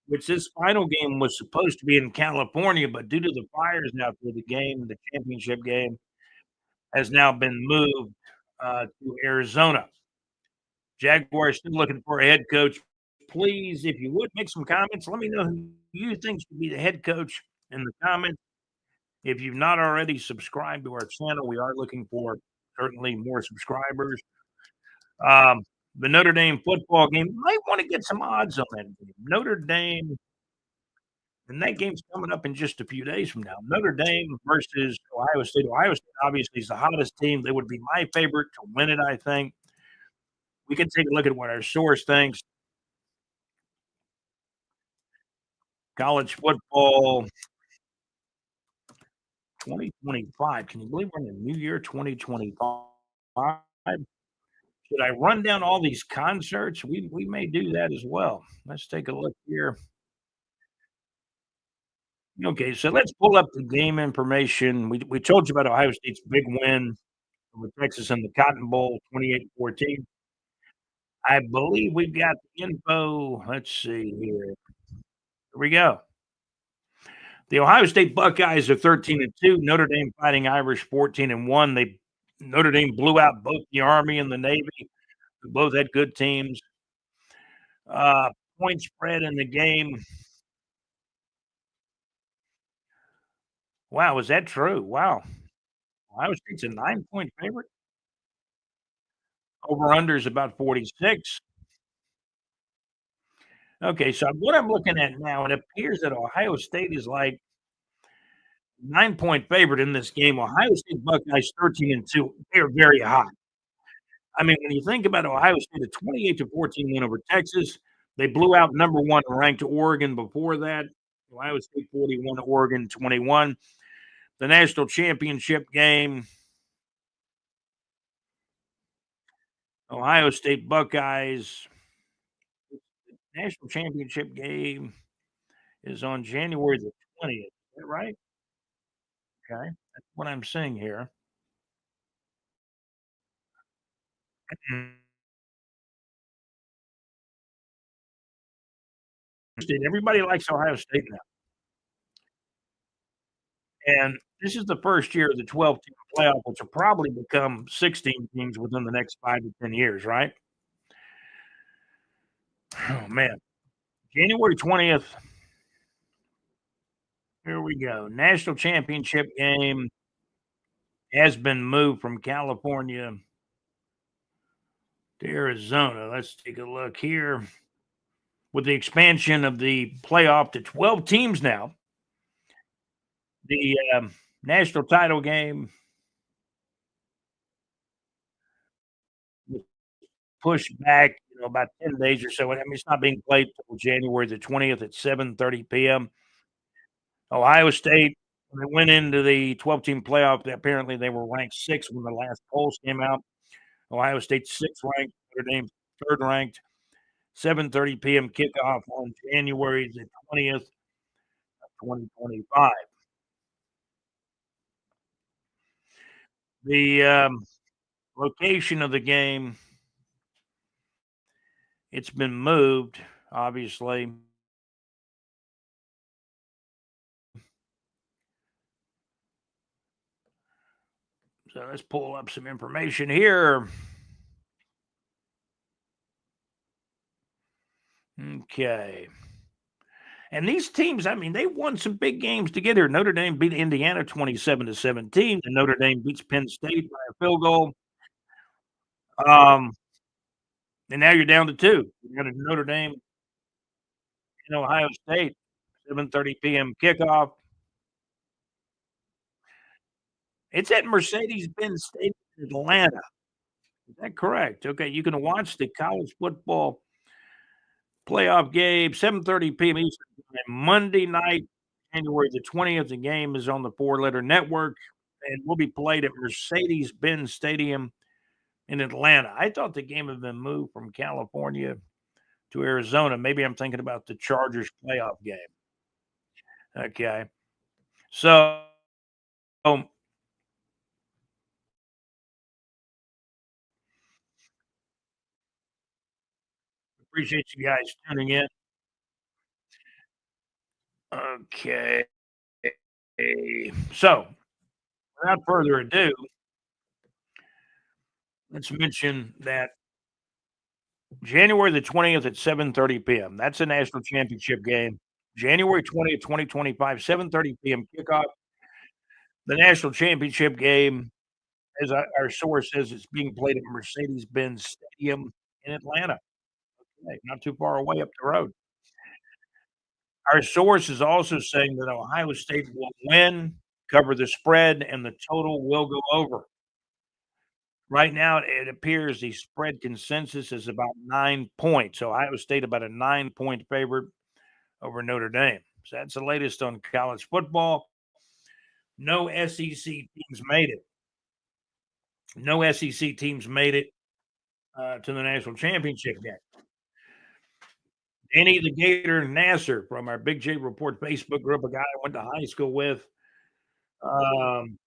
which this final game was supposed to be in California, but due to the fires out there, the championship game has now been moved, to Arizona. Jaguars still looking for a head coach. Please, if you would, make some comments. Let me know who you think should be the head coach in the comments. If you've not already subscribed to our channel, we are looking for certainly more subscribers. Um, the Notre Dame football game, might wanna get some odds on that game. Notre Dame and that game's coming up in just a few days from now. Notre Dame versus Ohio State. Ohio State obviously is the hottest team. They would be my favorite to win it, I think. We can take a look at what our source thinks. College football 2025. Can you believe we're in the new year 2025? Should I run down all these concerts? We may do that as well. Let's take a look here. Okay, so let's pull up the game information. We told you about Ohio State's big win over Texas in the Cotton Bowl, 28-14. I believe we've got the info. Let's see here. Here we go. The Ohio State Buckeyes are 13-2. Notre Dame Fighting Irish 14-1. Notre Dame blew out both the Army and the Navy, who both had good teams. Point spread in the game. Wow, is that true? Wow. Ohio State's a 9-point favorite. Over under is about 46. Okay, so what I'm looking at now, it appears that Ohio State is like 9-point favorite in this game. Ohio State Buckeyes 13-2. They're very hot. I mean, when you think about Ohio State, a 28-14 win over Texas, they blew out number 1 ranked Oregon before that. Ohio State 41, Oregon 21. The national championship game, Ohio State Buckeyes. National championship game is on January the 20th. Is that right? Okay. That's what I'm seeing here. Mhm. Everybody likes Ohio State now. And this is the first year of the 12-team playoff, which will probably become 16 teams within the next 5 to 10 years, right? Oh, man. January 20th. Here we go. National championship game has been moved from California to Arizona. Let's take a look here. With the expansion of the playoff to 12 teams now, the national title game was pushed back, about 10 days or so. I mean, it's not being played till January the 20th at 7:30 p.m. Ohio State, when they went into the 12-team playoff, apparently they were ranked 6th when the last polls came out. Ohio State 6th ranked, Notre Dame 3rd ranked. 7:30 p.m. kickoff on January the 20th, 2025. The location of the game, it's been moved, obviously. So let's pull up some information here. Okay. And these teams, I mean, they won some big games together. Notre Dame beat Indiana 27-17, and Notre Dame beats Penn State by a field goal. Um, and now you're down to 2. You got a Notre Dame and Ohio State, 7:30 p.m. kickoff. It's at Mercedes-Benz Stadium in Atlanta. Is that correct? Okay, you can watch the college football playoff game, 7:30 p.m. Eastern Time, Monday night, January the 20th. The game is on the Four Letter Network and will be played at Mercedes-Benz Stadium in Atlanta. I thought the game had been moved from California to Arizona. Maybe I'm thinking about the Chargers playoff game. Okay. So appreciate you guys tuning in. Okay. So without further ado, let's mention that January the 20th at 7:30 p.m. That's a national championship game. January 20th, 2025, 7:30 p.m. kickoff. The national championship game, as our source says, it's being played at Mercedes-Benz Stadium in Atlanta. Okay, not too far away up the road. Our source is also saying that Ohio State will win, cover the spread, and the total will go over. Right now, it appears the spread consensus is about 9 points. Ohio State about a 9-point favorite over Notre Dame. So that's the latest on college football. No SEC teams made it. No SEC teams made it to the national championship game. Danny the Gator Nasser from our Big J Report Facebook group, a guy I went to high school with, um,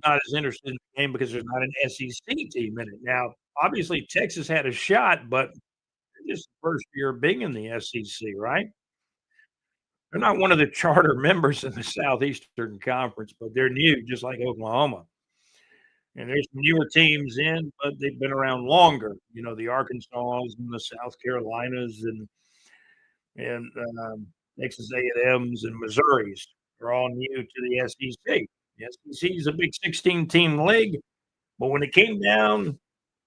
not as interested in the game because there's not an SEC team in it. Now, obviously, Texas had a shot, but this is the first year being in the SEC, right? They're not one of the charter members in the Southeastern Conference, but they're new, just like Oklahoma. And there's some newer teams in, but they've been around longer. You know, the Arkansas and the South Carolinas and Texas A&Ms and Missouris are all new to the SEC. The SEC is a big 16-team league, but when it came down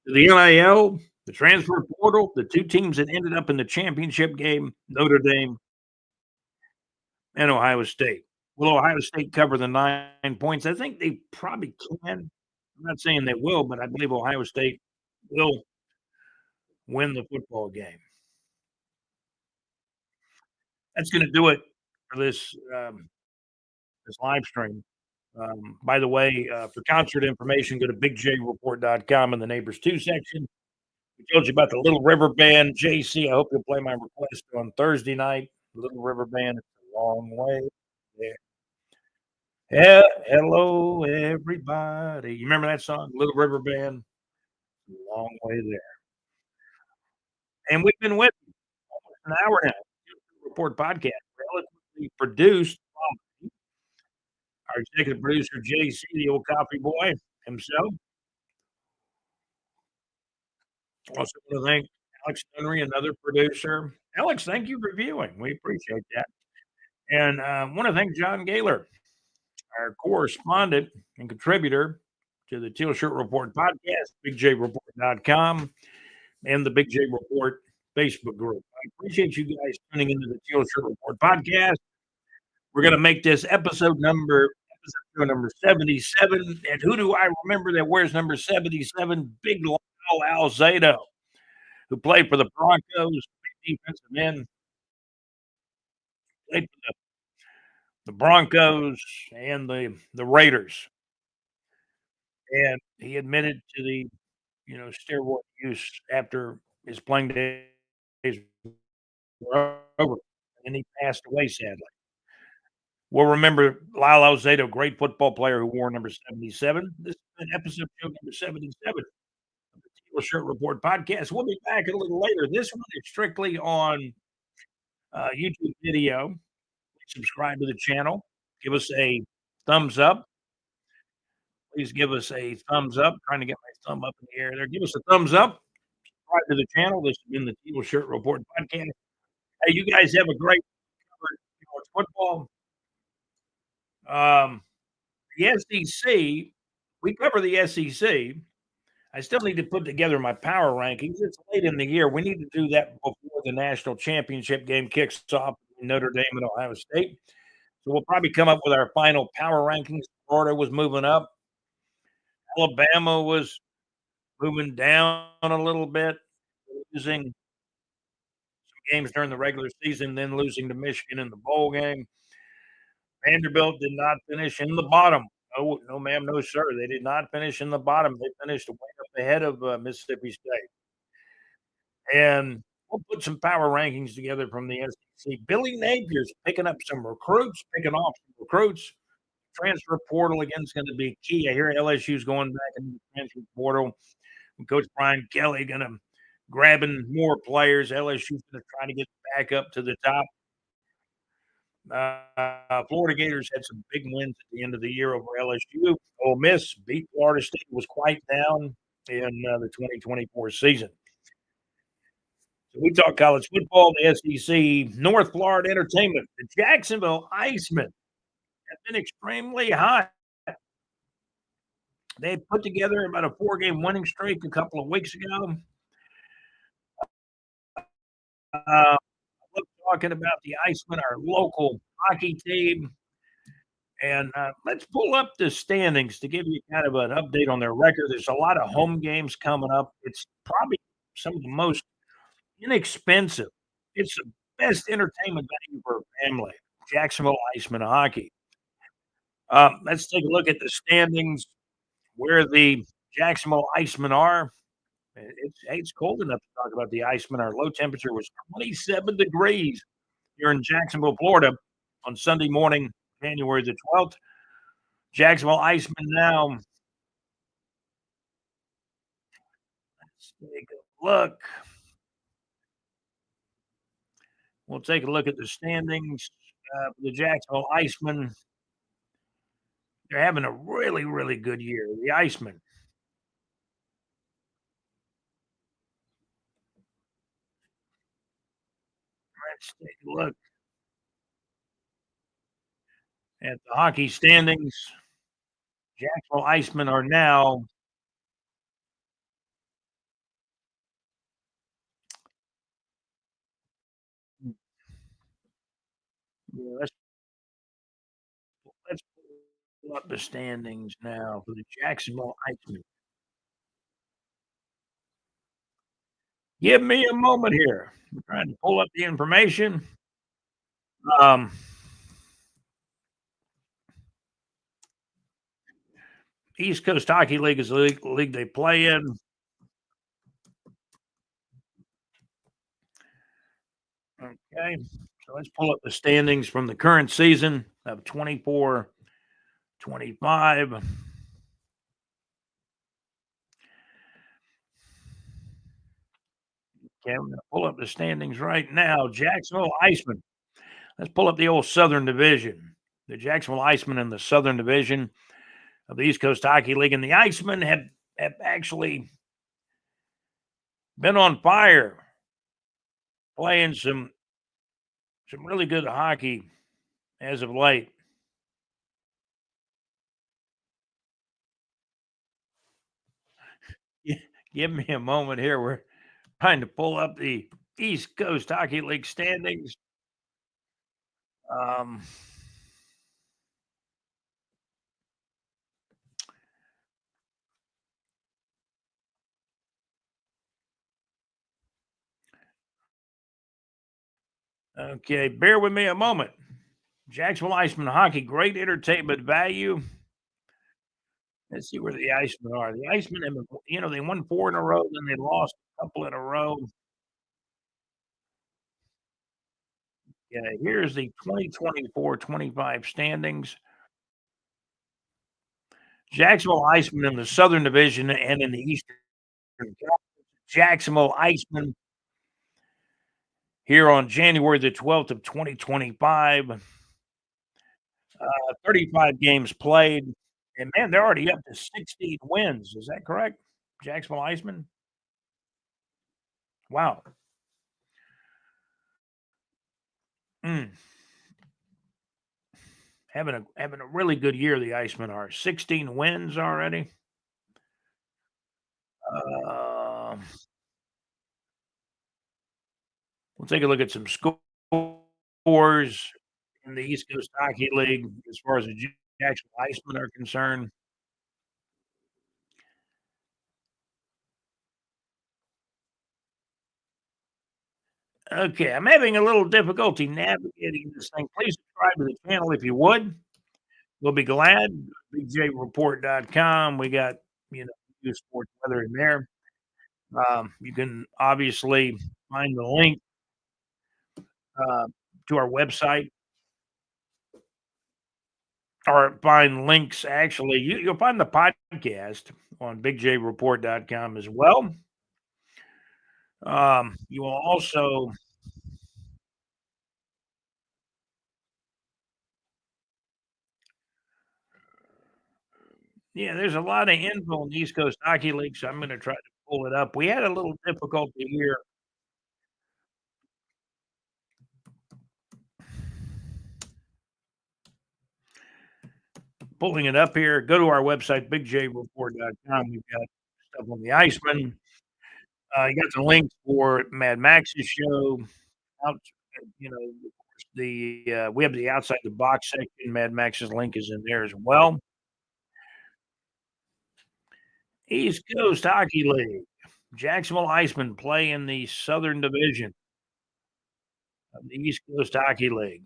to the NIL, the transfer portal, the two teams that ended up in the championship game, Notre Dame and Ohio State. Will Ohio State cover the 9 points? I think they probably can. I'm not saying they will, but I believe Ohio State will win the football game. That's gonna do it for this live stream. By the way, for concert information, go to bigjreport.com in the Neighbors 2 section. We told you about the Little River Band. JC, I hope you'll play my request on Thursday night. Little River Band, it's a long way there. Hello, everybody. You remember that song, Little River Band? Long way there. And we've been with you almost an hour now. Report podcast, relatively produced by our executive producer, JC, the old coffee boy himself. Also want to thank Alex Henry, another producer. Alex, thank you for viewing. We appreciate that. And want to thank John Gaylor, our correspondent and contributor to the Teal Shirt Report podcast, bigjreport.com, and the Big J Report Facebook group. I appreciate you guys tuning into the Teal Shirt Report podcast. We're going to make this episode number 77. And who do I remember that wears number 77? Big Lyle Alzado, who played for the Broncos, defensive end, played for the Broncos and the Raiders. And he admitted to the steroid use after his playing days were over, and he passed away sadly. We'll remember Lyle Alzado, great football player who wore number 77. This is an episode show number 77 of the Teal Shirt Report podcast. We'll be back a little later. This one is strictly on YouTube video. Subscribe to the channel. Give us a thumbs up. Please give us a thumbs up. Trying to get my thumb up in the air there. Give us a thumbs up. Subscribe to the channel. This has been the Teal Shirt Report podcast. Hey, you guys have a great football. The SEC, we cover the SEC. I still need to put together my power rankings. It's late in the year. We need to do that before the national championship game kicks off in Notre Dame and Ohio State. So we'll probably come up with our final power rankings. Florida was moving up. Alabama was moving down a little bit, losing some games during the regular season, then losing to Michigan in the bowl game. Vanderbilt did not finish in the bottom. No, no, ma'am, no, sir. They did not finish in the bottom. They finished way up ahead of Mississippi State. And we'll put some power rankings together from the SEC. Billy Napier's picking up some recruits, picking off some recruits. Transfer portal again is going to be key. I hear LSU's going back into the transfer portal. Coach Brian Kelly going to grabbing more players. LSU's going to try to get back up to the top. Florida Gators had some big wins at the end of the year over LSU. Ole Miss beat Florida State, was quite down in the 2024 season. So we talk college football, the SEC, North Florida entertainment. The Jacksonville Icemen have been extremely hot. They put together about a 4-game winning streak a couple of weeks ago. I love talking about the Icemen, our local hockey team. And let's pull up the standings to give you kind of an update on their record. There's a lot of home games coming up. It's probably some of the most inexpensive. It's the best entertainment value for a family. Jacksonville Icemen hockey. Let's take a look at the standings where the Jacksonville Icemen are. It's cold enough to talk about the Icemen. Our low temperature was 27 degrees here in Jacksonville, Florida on Sunday morning, January the 12th. Jacksonville Icemen now. Let's take a look. We'll take a look at the standings for the Jacksonville Icemen. They're having a really, really good year. The Icemen. Let's take a look at the hockey standings. Jacksonville Icemen are now yeah, let's pull up the standings now for the Jacksonville Icemen. Give me a moment here. I'm trying to pull up the information. Um, East Coast Hockey League is the league they play in. Okay, so let's pull up the standings from the current season of 24-25. Okay, I'm going to pull up the standings right now. Jacksonville Icemen. Let's pull up the old Southern Division. The Jacksonville Icemen in the Southern Division of the East Coast Hockey League, and the Icemen have actually been on fire, playing some really good hockey as of late. Give me a moment here. We're trying to pull up the East Coast Hockey League standings. Um, okay, bear with me a moment. Jacksonville Icemen hockey, great entertainment value. Let's see where the Icemen are. The Icemen have, they won 4 in a row, then they lost a couple in a row. Yeah, here's the 2024-25 standings. Jacksonville Icemen in the Southern Division and in the Eastern Conference. Jacksonville Icemen here on January the 12th of 2025. 35 games played, and man, they're already up to 16 wins. Is that correct? Jacksonville Icemen? Wow. Mm. Having a really good year, the Icemen are. 16 wins already. Um, we'll take a look at some scores in the East Coast Hockey League as far as the Jacksonville Icemen are concerned. Okay, I'm having a little difficulty navigating this thing. Please subscribe to the channel if you would. We'll be glad. BJReport.com. We got, news, sports, weather in there. You can obviously find the link uh, to our website or find links. Actually, you'll find the podcast on bigjreport.com as well. You will also, yeah, there's a lot of info on the East Coast Hockey League, so I'm going to try to pull it up. We had a little difficulty here pulling it up here. Go to our website, bigjreport.com. We've got stuff on the Iceman. You got the link for Mad Max's show. Out, of course, we have the outside the box section. Mad Max's link is in there as well. East Coast Hockey League. Jacksonville Icemen play in the Southern Division of the East Coast Hockey League.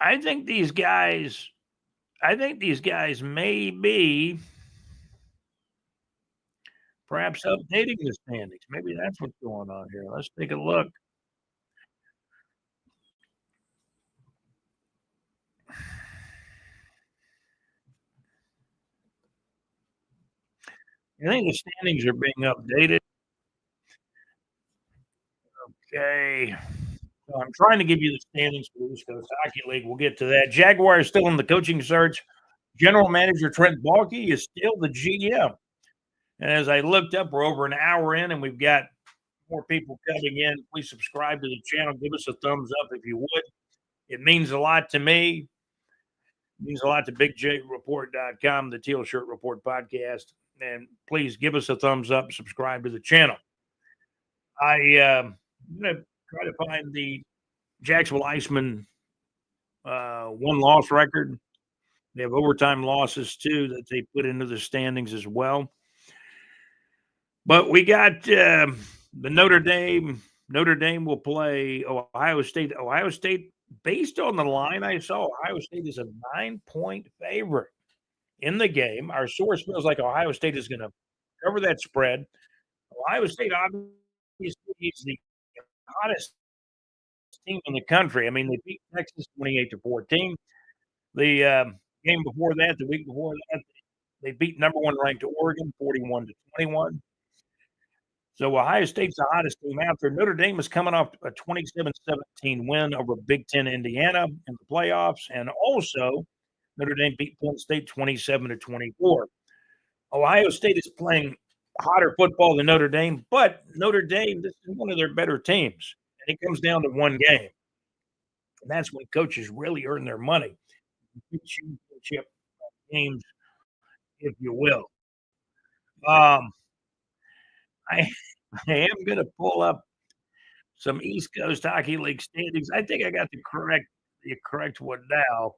I think these guys I think these guys may be perhaps updating the standings. Maybe that's what's going on here. Let's take a look. I think the standings are being updated. Okay. So I'm trying to give you the standings for the East Coast Hockey League. We'll get to that. Jaguars still in the coaching search. General manager Trent Baalke is still the GM. And as I looked up, we're over an hour in and we've got more people coming in. Please subscribe to the channel. Give us a thumbs up if you would. It means a lot to me. It means a lot to bigjreport.com, the Teal Shirt Report podcast. And please give us a thumbs up, subscribe to the channel. I'm going to try to find the Jacksonville Iceman one loss record. They have overtime losses too that they put into the standings as well. But we got the Notre Dame. Notre Dame will play Ohio State. Ohio State, based on the line I saw, Ohio State is a 9-point favorite in the game. Our source feels like Ohio State is going to cover that spread. Ohio State obviously is the hottest team in the country. I mean, they beat Texas 28-14. The game before that, the week before that, they beat number one ranked Oregon 41-21. So Ohio State's the hottest team out there. Notre Dame is coming off a 27-17 win over Big Ten Indiana in the playoffs, and also Notre Dame beat Penn State 27-24. Ohio State is playing hotter football than Notre Dame, but Notre Dame, this is one of their better teams, and it comes down to one game, and that's when coaches really earn their money. Championship games, if you will. Um, I I am going to pull up some East Coast Hockey League standings. I think I got the correct one now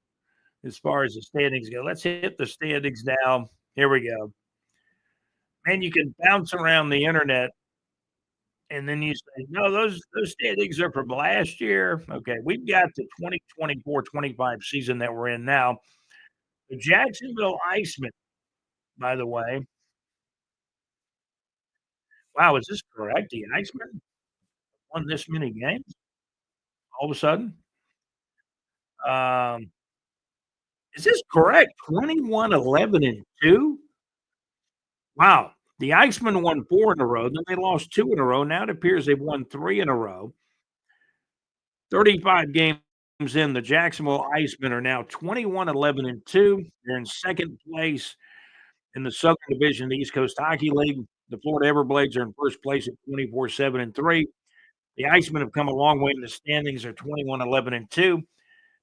as far as the standings go. Let's hit the standings now. Here we go. And you can bounce around the internet and then you say, no, those standings are from last year. Okay, we've got the 2024-25 season that we're in now. The Jacksonville Icemen, by the way. Wow, is this correct? The Icemen won this many games all of a sudden? Um, is this correct? 21, 11, and 2? Wow. The Icemen won 4 in a row, then they lost 2 in a row. Now it appears they've won 3 in a row. 35 games in, the Jacksonville Icemen are now 21, 11, and 2. They're in second place in the Southern Division of the East Coast Hockey League. The Florida Everblades are in first place at 24, 7, and 3. The Icemen have come a long way in the standings. They're 21, 11, and 2.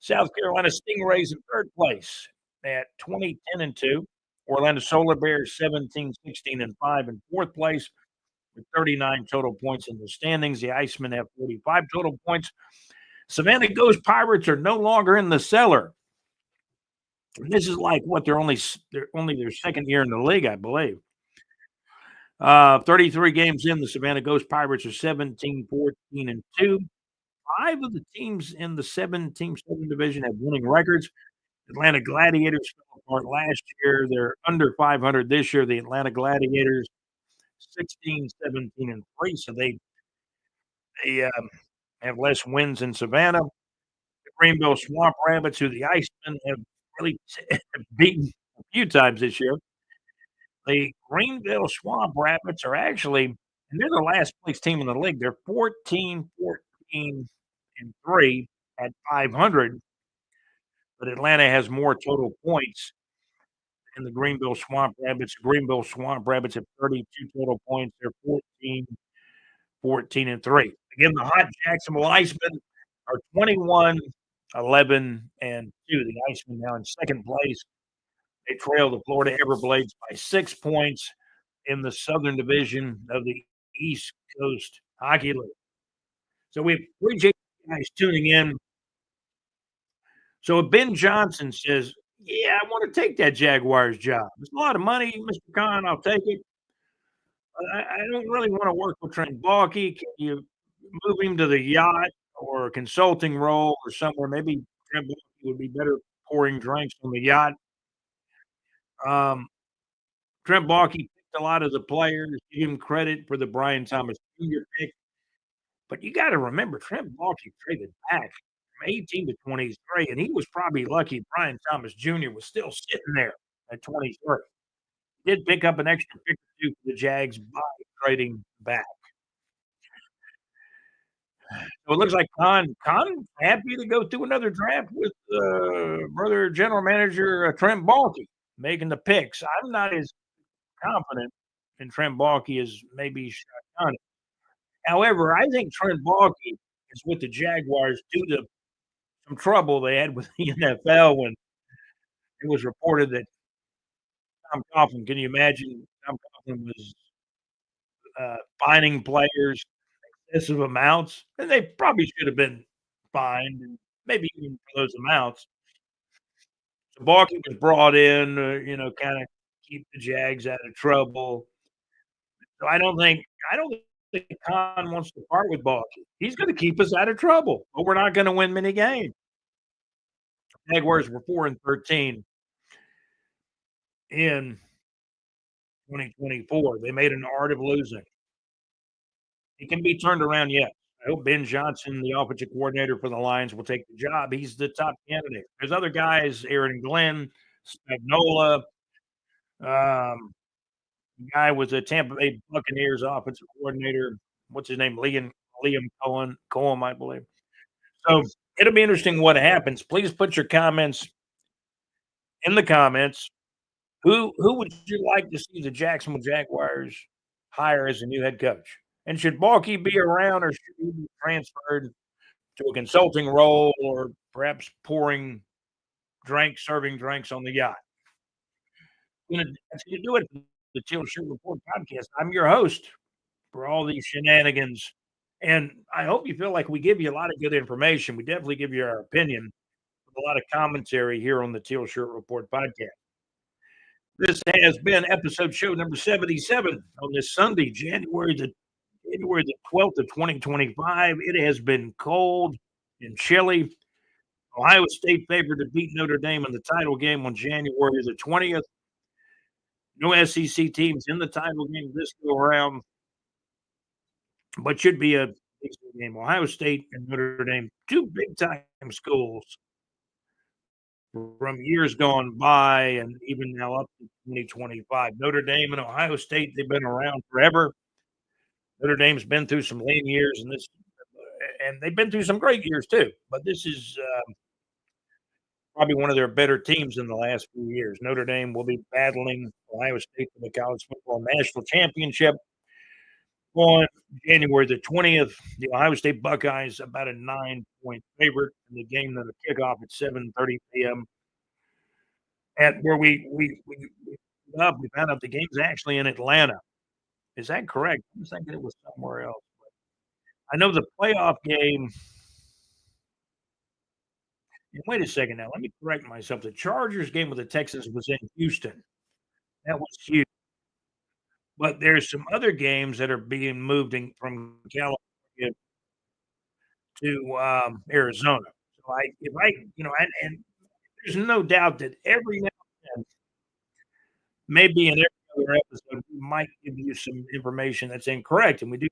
South Carolina Stingrays in third place at 20, 10, and 2. Orlando Solar Bears 17, 16, and 5 in fourth place with 39 total points in the standings. The Icemen have 45 total points. Savannah Ghost Pirates are no longer in the cellar. This is like what they're only their second year in the league, I believe. 33 games in, the Savannah Ghost Pirates are 17, 14, and 2. 5 of the teams in the 7-team Southern Division have winning records. Atlanta Gladiators fell start last year. They're under 500 this year. The Atlanta Gladiators, 16, 17, and 3. So they have less wins than Savannah. The Greenville Swamp Rabbits, who the Icemen have really beaten a few times this year. The Greenville Swamp Rabbits are actually, and they're the last place team in the league. They're 14, 14, and 3 at 500, but Atlanta has more total points than the Greenville Swamp Rabbits. The Greenville Swamp Rabbits have 32 total points. They're 14, 14, and 3. Again, the hot Jacksonville Icemen are 21, 11, and 2. The Icemen now in second place. They trail the Florida Everblades by 6 points in the Southern Division of the East Coast Hockey League. So we appreciate you guys tuning in. So if Ben Johnson says, "Yeah, I want to take that Jaguars job. It's a lot of money, Mr. Khan. I'll take it. I don't really want to work with Trent Baalke. Can you move him to the Yacht or a consulting role or somewhere? Maybe Trent Baalke would be better pouring drinks on the yacht." Um, Trent Baalke picked a lot of the players, give him credit for the Brian Thomas Jr. pick. But you gotta remember, Trent Baalke traded back from 18 to 23, and he was probably lucky Brian Thomas Jr. was still sitting there at 23. Did pick up an extra pick or 2 for the Jags by trading back. So it looks like Khan happy to go through another draft with, brother general manager, Trent Baalke making the picks. I'm not as confident in Trent Baalke as maybe Khan. However, I think Trent Baalke is with the Jaguars due to some trouble they had with the NFL when it was reported that Tom Coughlin, can you imagine Tom Coughlin was, fining players excessive amounts, and they probably should have been fined and maybe even for those amounts. So Baalke was brought in, kinda keep the Jags out of trouble. So I don't think Khan wants to part with Baalke. He's gonna keep us out of trouble, but we're not gonna win many games. Jaguars were 4 and 13 in 2024. They made an art of losing. It can be turned around yet. I hope Ben Johnson, the offensive coordinator for the Lions, will take the job. He's the top candidate. There's other guys, Aaron Glenn, Spagnola, um, the guy was a Tampa Bay Buccaneers offensive coordinator. What's his name? Liam Cohen, I believe. So it'll be interesting what happens. Please put your comments in the comments. Who would you like to see the Jacksonville Jaguars hire as a new head coach? And should Baalke be around or should he be transferred to a consulting role or perhaps serving drinks on the yacht? That's gonna do it for the Teal Shirt Report podcast. I'm your host for all these shenanigans, and I hope you feel like we give you a lot of good information. We definitely give you our opinion with a lot of commentary here on the Teal Shirt Report podcast. This has been episode show number 77 on this Sunday, January the 12th of 2025. It has been cold and chilly. Ohio State favored to beat Notre Dame in the title game on January the 20th. No SEC teams in the title game this go around, but should be a big game. Ohio State and Notre Dame, two big time schools from years gone by and even now up to 2025. Notre Dame and Ohio State, they've been around forever. Notre Dame's been through some lean years, and they've been through some great years too. But this is probably one of their better teams in the last few years. Notre Dame will be battling Ohio State for the college football national championship on January the 20th. The Ohio State Buckeyes about a 9-point favorite in the game that'll kick off at 7:30 p.m. At where we found out the game's actually in Atlanta. Is that correct? I was thinking it was somewhere else. I know the playoff game. And wait a second now. Let me correct myself. The Chargers game with the Texans was in Houston. That was huge. But there's some other games that are being moved from California to Arizona. So if I, and there's no doubt that every now maybe in every other episode, we might give you some information that's incorrect, and we do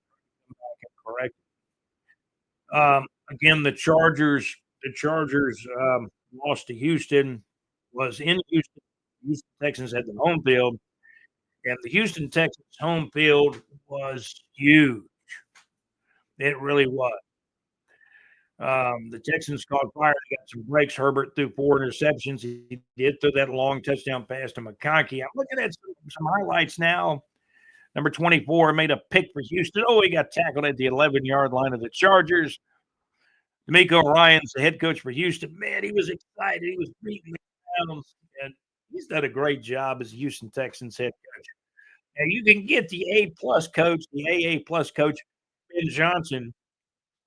come back and correct. Again, the Chargers lost to Houston, was in Houston. Houston Texans had the home field, and the Houston Texans home field was huge. It really was. The Texans caught fire. They got some breaks. Herbert threw 4 interceptions. He did throw that long touchdown pass to McConkey. I'm looking at some highlights now. Number 24 made a pick for Houston. Oh, he got tackled at the 11-yard line of the Chargers. D'Amico Ryan's the head coach for Houston. Man, he was excited. He was beating the down, and he's done a great job as Houston Texans head coach. Now you can get the A-plus coach, the AA plus coach, Ben Johnson.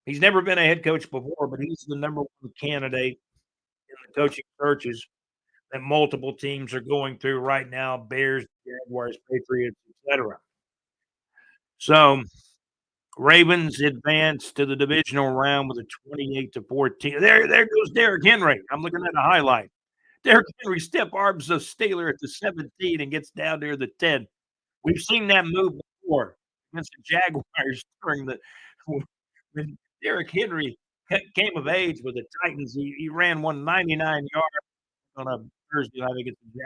He's never been a head coach before, but he's the number one candidate in the coaching searches that multiple teams are going through right now: Bears, Jaguars, Patriots, etc. So Ravens advanced to the divisional round with a 28-14. There goes Derrick Henry. I'm looking at a highlight. Derrick Henry step arms a Steeler at the 17 and gets down near the 10. We've seen that move before against the Jaguars during the when Derrick Henry came of age with the Titans. He ran 199 yards on a Thursday night against the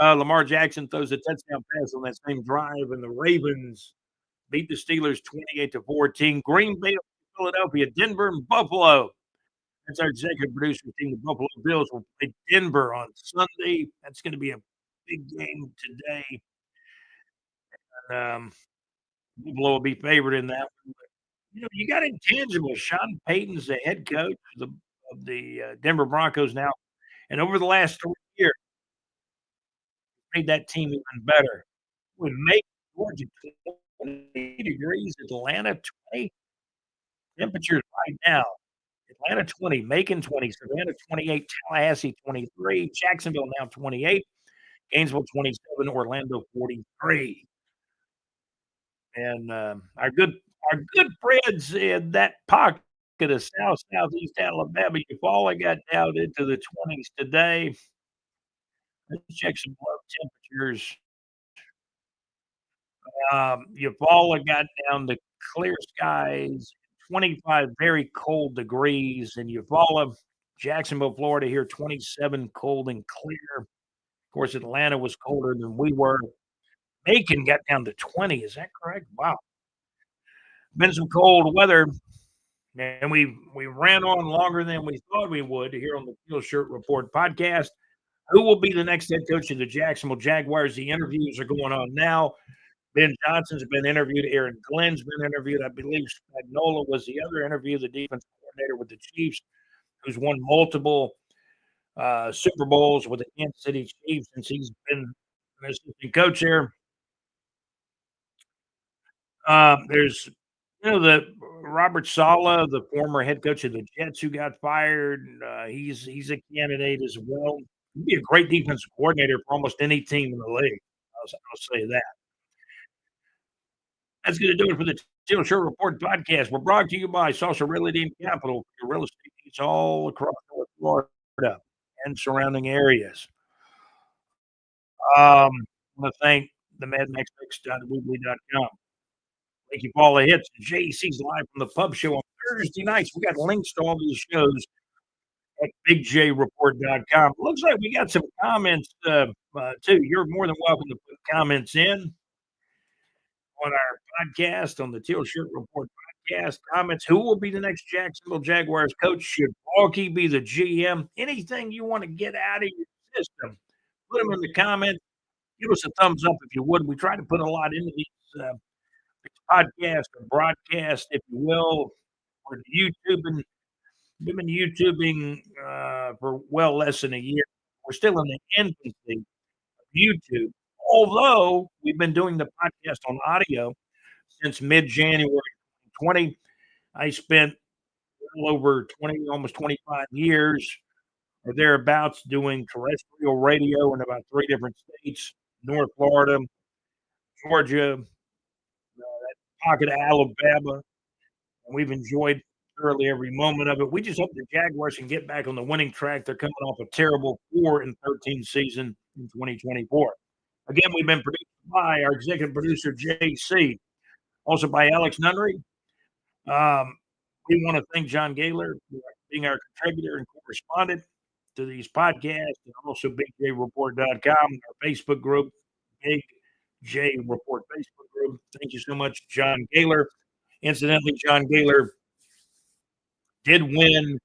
Jaguars. Lamar Jackson throws a touchdown pass on that same drive, and the Ravens beat the Steelers 28-14. Green Bay, Philadelphia, Denver, and Buffalo. That's our executive producer team. The Buffalo Bills will play Denver on Sunday. That's going to be a big game today. And, Buffalo will be favored in that one. But, you got intangibles. Sean Payton's the head coach of the Denver Broncos now, and over the last 3 years, made that team even better. We make Georgia 20 degrees, Atlanta 20. Temperatures right now. Atlanta 20, Macon 20, Savannah 28, Tallahassee 23, Jacksonville now 28, Gainesville 27, Orlando 43. And our good friends in that pocket of southeast Alabama, Eufaula got down into the 20s today. Let's check some low temperatures. Eufaula got down to clear skies, 25 very cold degrees in Eufaula. Jacksonville, Florida here, 27 cold and clear. Of course, Atlanta was colder than we were. Macon got down to 20. Is that correct? Wow. Been some cold weather, and we ran on longer than we thought we would here on the Teal Shirt Report podcast. Who will be the next head coach of the Jacksonville Jaguars? The interviews are going on now. Ben Johnson's been interviewed. Aaron Glenn's been interviewed. I believe Spagnuolo was the other interview, the defense coordinator with the Chiefs, who's won multiple Super Bowls with the Kansas City Chiefs since he's been an assistant coach there. There's, the Robert Saleh, the former head coach of the Jets, who got fired. He's a candidate as well. He'd be a great defensive coordinator for almost any team in the league. I'll say that. That's going to do it for the Teal Shirt Report podcast. We're brought to you by Salsa Realty and Capital for your real estate needs all across North Florida and surrounding areas. I want to thank the madmaxx.weebly.com. Thank you for all the hits. JC's live from the pub show on Thursday nights. We got links to all these shows at bigjreport.com. Looks like we got some comments too. You're more than welcome to put comments in on our podcast, on the Teal Shirt Report podcast. Comments: who will be the next Jacksonville Jaguars coach? Should Baalke be the GM? Anything you want to get out of your system, put them in the comments. Give us a thumbs up if you would. We try to put a lot into these podcast or broadcast, if you will. We're YouTubing. We've been YouTubing for well less than a year. We're still in the infancy of YouTube, although we've been doing the podcast on audio since mid-January 2020. I spent well over 20, almost 25 years or thereabouts doing terrestrial radio in about 3 different states: North Florida, Georgia, that pocket of Alabama, and we've enjoyed thoroughly every moment of it. We just hope the Jaguars can get back on the winning track. They're coming off a terrible 4-13 season. in 2024. Again, we've been produced by our executive producer, JC, also by Alex Nunnery. Um, we want to thank John Gaylor for being our contributor and correspondent to these podcasts, and also BigJReport.com, our Facebook group, Big J Report Facebook group. Thank you so much, John Gaylor. Incidentally, John Gaylor did win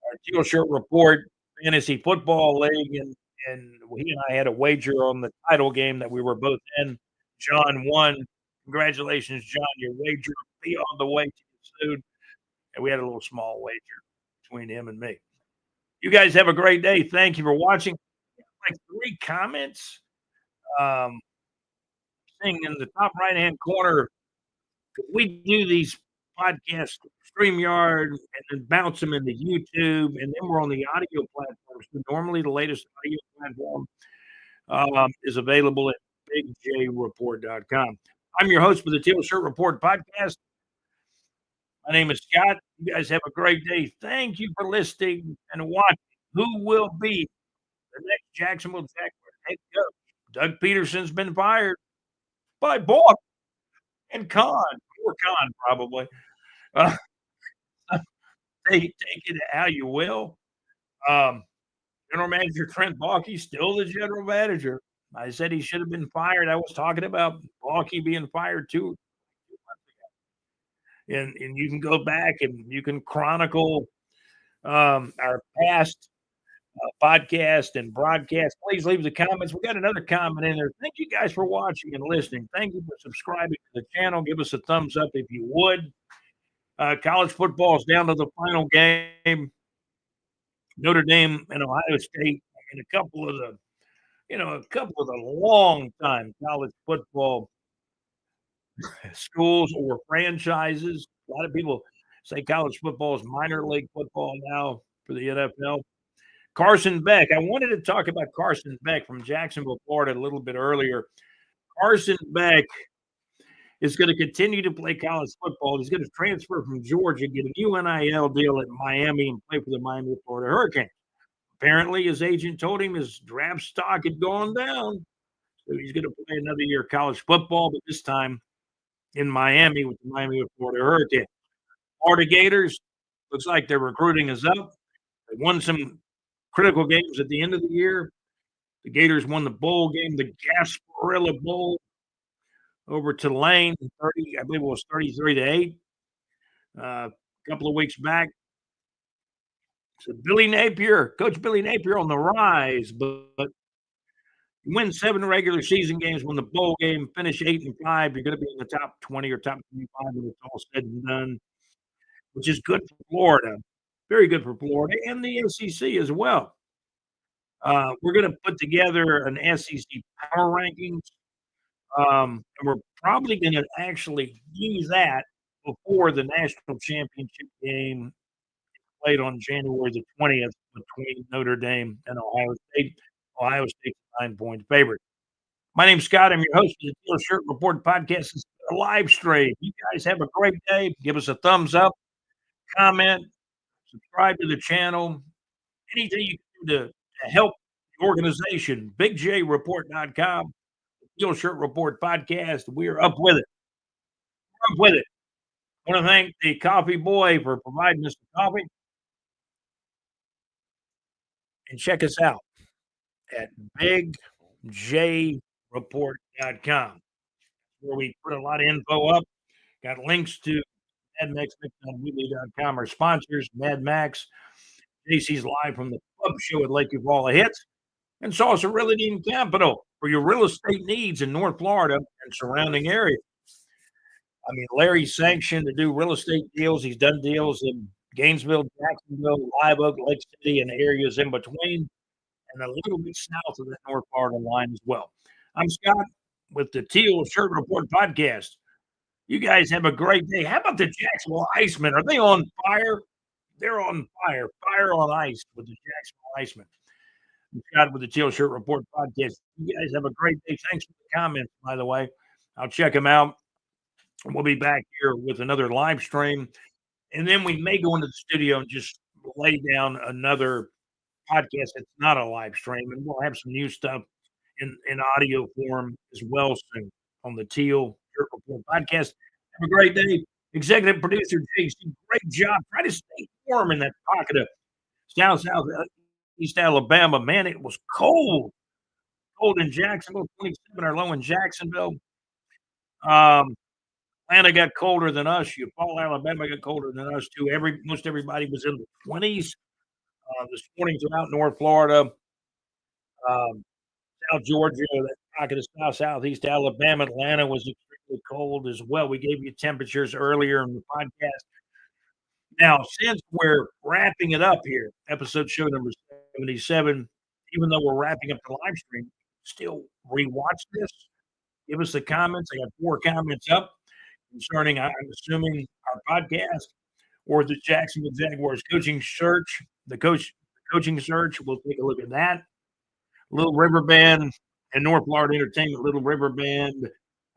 our Teal Shirt Report Fantasy Football League, and he and I had a wager on the title game that we were both in. John won. Congratulations, John. Your wager will be on the way to you soon. And we had a little small wager between him and me. You guys have a great day. Thank you for watching. Like 3 comments. Thing in the top right-hand corner, could we do these podcasts, StreamYard, and then bounce them into YouTube, and then we're on the audio platforms. So normally, the latest audio platform is available at BigJReport.com. I'm your host for the Teal Shirt Report podcast. My name is Scott. You guys have a great day. Thank you for listening and watching. Who will be the next Jacksonville Jaguars head coach? Doug Peterson's been fired by Baalke and Khan. Or Khan, probably. Uh, take it how you will. General manager Trent Baalke, still the general manager. I said he should have been fired. I was talking about Baalke being fired 2 months ago. And you can go back and you can chronicle our past podcast and broadcast. Please leave the comments. We got another comment in there. Thank you guys for watching and listening. Thank you for subscribing to the channel. Give us a thumbs up if you would. College football is down to the final game. Notre Dame and Ohio State, and a couple of the long time college football schools or franchises. A lot of people say college football is minor league football now for the NFL. Carson Beck. I wanted to talk about Carson Beck from Jacksonville, Florida, a little bit earlier. Carson Beck is going to continue to play college football. He's going to transfer from Georgia, get a new NIL deal at Miami, and play for the Miami, Florida Hurricanes. Apparently, his agent told him his draft stock had gone down, so he's going to play another year of college football, but this time in Miami with the Miami, Florida Hurricanes. Florida Gators, looks like their recruiting is up. They won some critical games at the end of the year. The Gators won the bowl game, the Gasparilla Bowl, over Tulane, I believe it was 33-8. A couple of weeks back. So Coach Billy Napier on the rise, but you win 7 regular season games, win the bowl game, finish 8-5. You're going to be in the top 20 or top 25 when it's all said and done, which is good for Florida. Very good for Florida and the SEC as well. We're going to put together an SEC power rankings. And we're probably going to actually use that before the national championship game played on January the 20th between Notre Dame and Ohio State. Ohio State's 9-point favorite. My name's Scott. I'm your host of the Teal Shirt Report podcast. It's a live stream. You guys have a great day. Give us a thumbs up, comment, subscribe to the channel. Anything you can do to help the organization. BigJReport.com. Teal Shirt Report podcast. We are up with it. We're up with it. I want to thank the coffee boy for providing us the coffee. And check us out at BigJReport.com, where we put a lot of info up. Got links to MadMaxMixOnWheatley.com, our sponsors, Mad Max, JC's live from the pub show at Lakeview Hall of Hits, and Salsa Realty and Capital for your real estate needs in North Florida and surrounding areas. I mean, Larry's sanctioned to do real estate deals. He's done deals in Gainesville, Jacksonville, Live Oak, Lake City, and areas in between, and a little bit south of the North Florida line as well. I'm Scott with the Teal Shirt Report podcast. You guys have a great day. How about the Jacksonville Icemen? Are they on fire? They're on fire. Fire on ice with the Jacksonville Icemen. I'm Scott with the Teal Shirt Report podcast. You guys have a great day. Thanks for the comments, by the way. I'll check them out. We'll be back here with another live stream. And then we may go into the studio and just lay down another podcast that's not a live stream. And we'll have some new stuff in audio form as well soon on the Teal Shirt Report podcast. Have a great day. Executive producer JC, great job. Try to stay warm in that pocket of East Alabama. Man, it was cold. Cold in Jacksonville, 27 or low in Jacksonville. Um, Atlanta got colder than us. Fall, Alabama got colder than us too. Most everybody was in the 20s. This morning throughout North Florida, um, South Georgia, that pocket of Southeast Alabama, Atlanta was extremely cold as well. We gave you temperatures earlier in the podcast. Now, since we're wrapping it up here, episode show number 77, even though we're wrapping up the live stream, still rewatch this. Give us the comments. I got 4 comments up concerning, I'm assuming, our podcast or the Jacksonville Jaguars coaching search. Coaching search. We'll take a look at that. Little River Band and North Florida Entertainment, Little River Band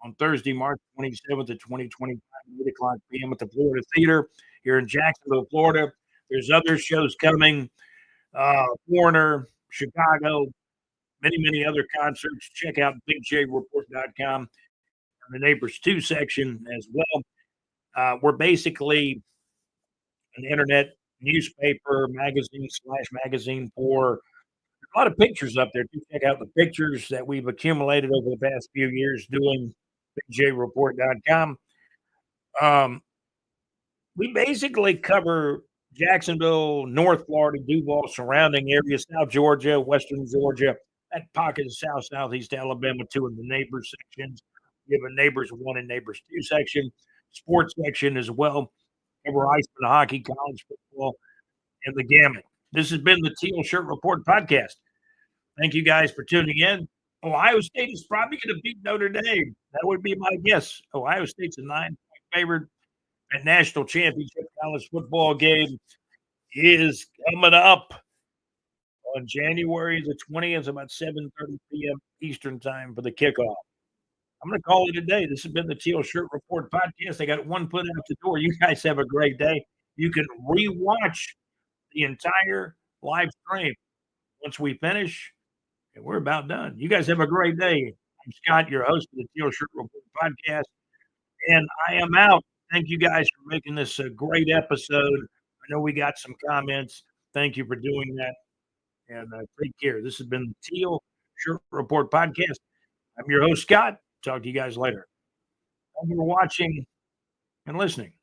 on Thursday, March 27th of 2025, 8 o'clock p.m. at the Florida Theater here in Jacksonville, Florida. There's other shows coming, Warner, Chicago, many other concerts. Check out bigjreport.com and the Neighbors 2 section as well. We're basically an internet newspaper, magazine for a lot of pictures up there. Do check out the pictures that we've accumulated over the past few years doing bigjreport.com. We basically cover Jacksonville, North Florida, Duval, surrounding areas, South Georgia, Western Georgia, that pocket of Southeast Alabama, 2 in the neighbors sections. We have a neighbors 1 and neighbors 2 section, sports section as well. Cover ice and hockey, college football, and the gamut. This has been the Teal Shirt Report podcast. Thank you guys for tuning in. Ohio State is probably going to beat Notre Dame. That would be my guess. Ohio State's a 9-point favorite. That national championship college football game is coming up on January the 20th, about 7:30 p.m. Eastern time for the kickoff. I'm going to call it a day. This has been the Teal Shirt Report podcast. I got 1 foot out the door. You guys have a great day. You can rewatch the entire live stream once we finish, and we're about done. You guys have a great day. I'm Scott, your host of the Teal Shirt Report podcast, and I am out. Thank you guys for making this a great episode. I know we got some comments. Thank you for doing that, and take care. This has been the Teal Shirt Report podcast. I'm your host, Scott. Talk to you guys later. Thank you for watching and listening.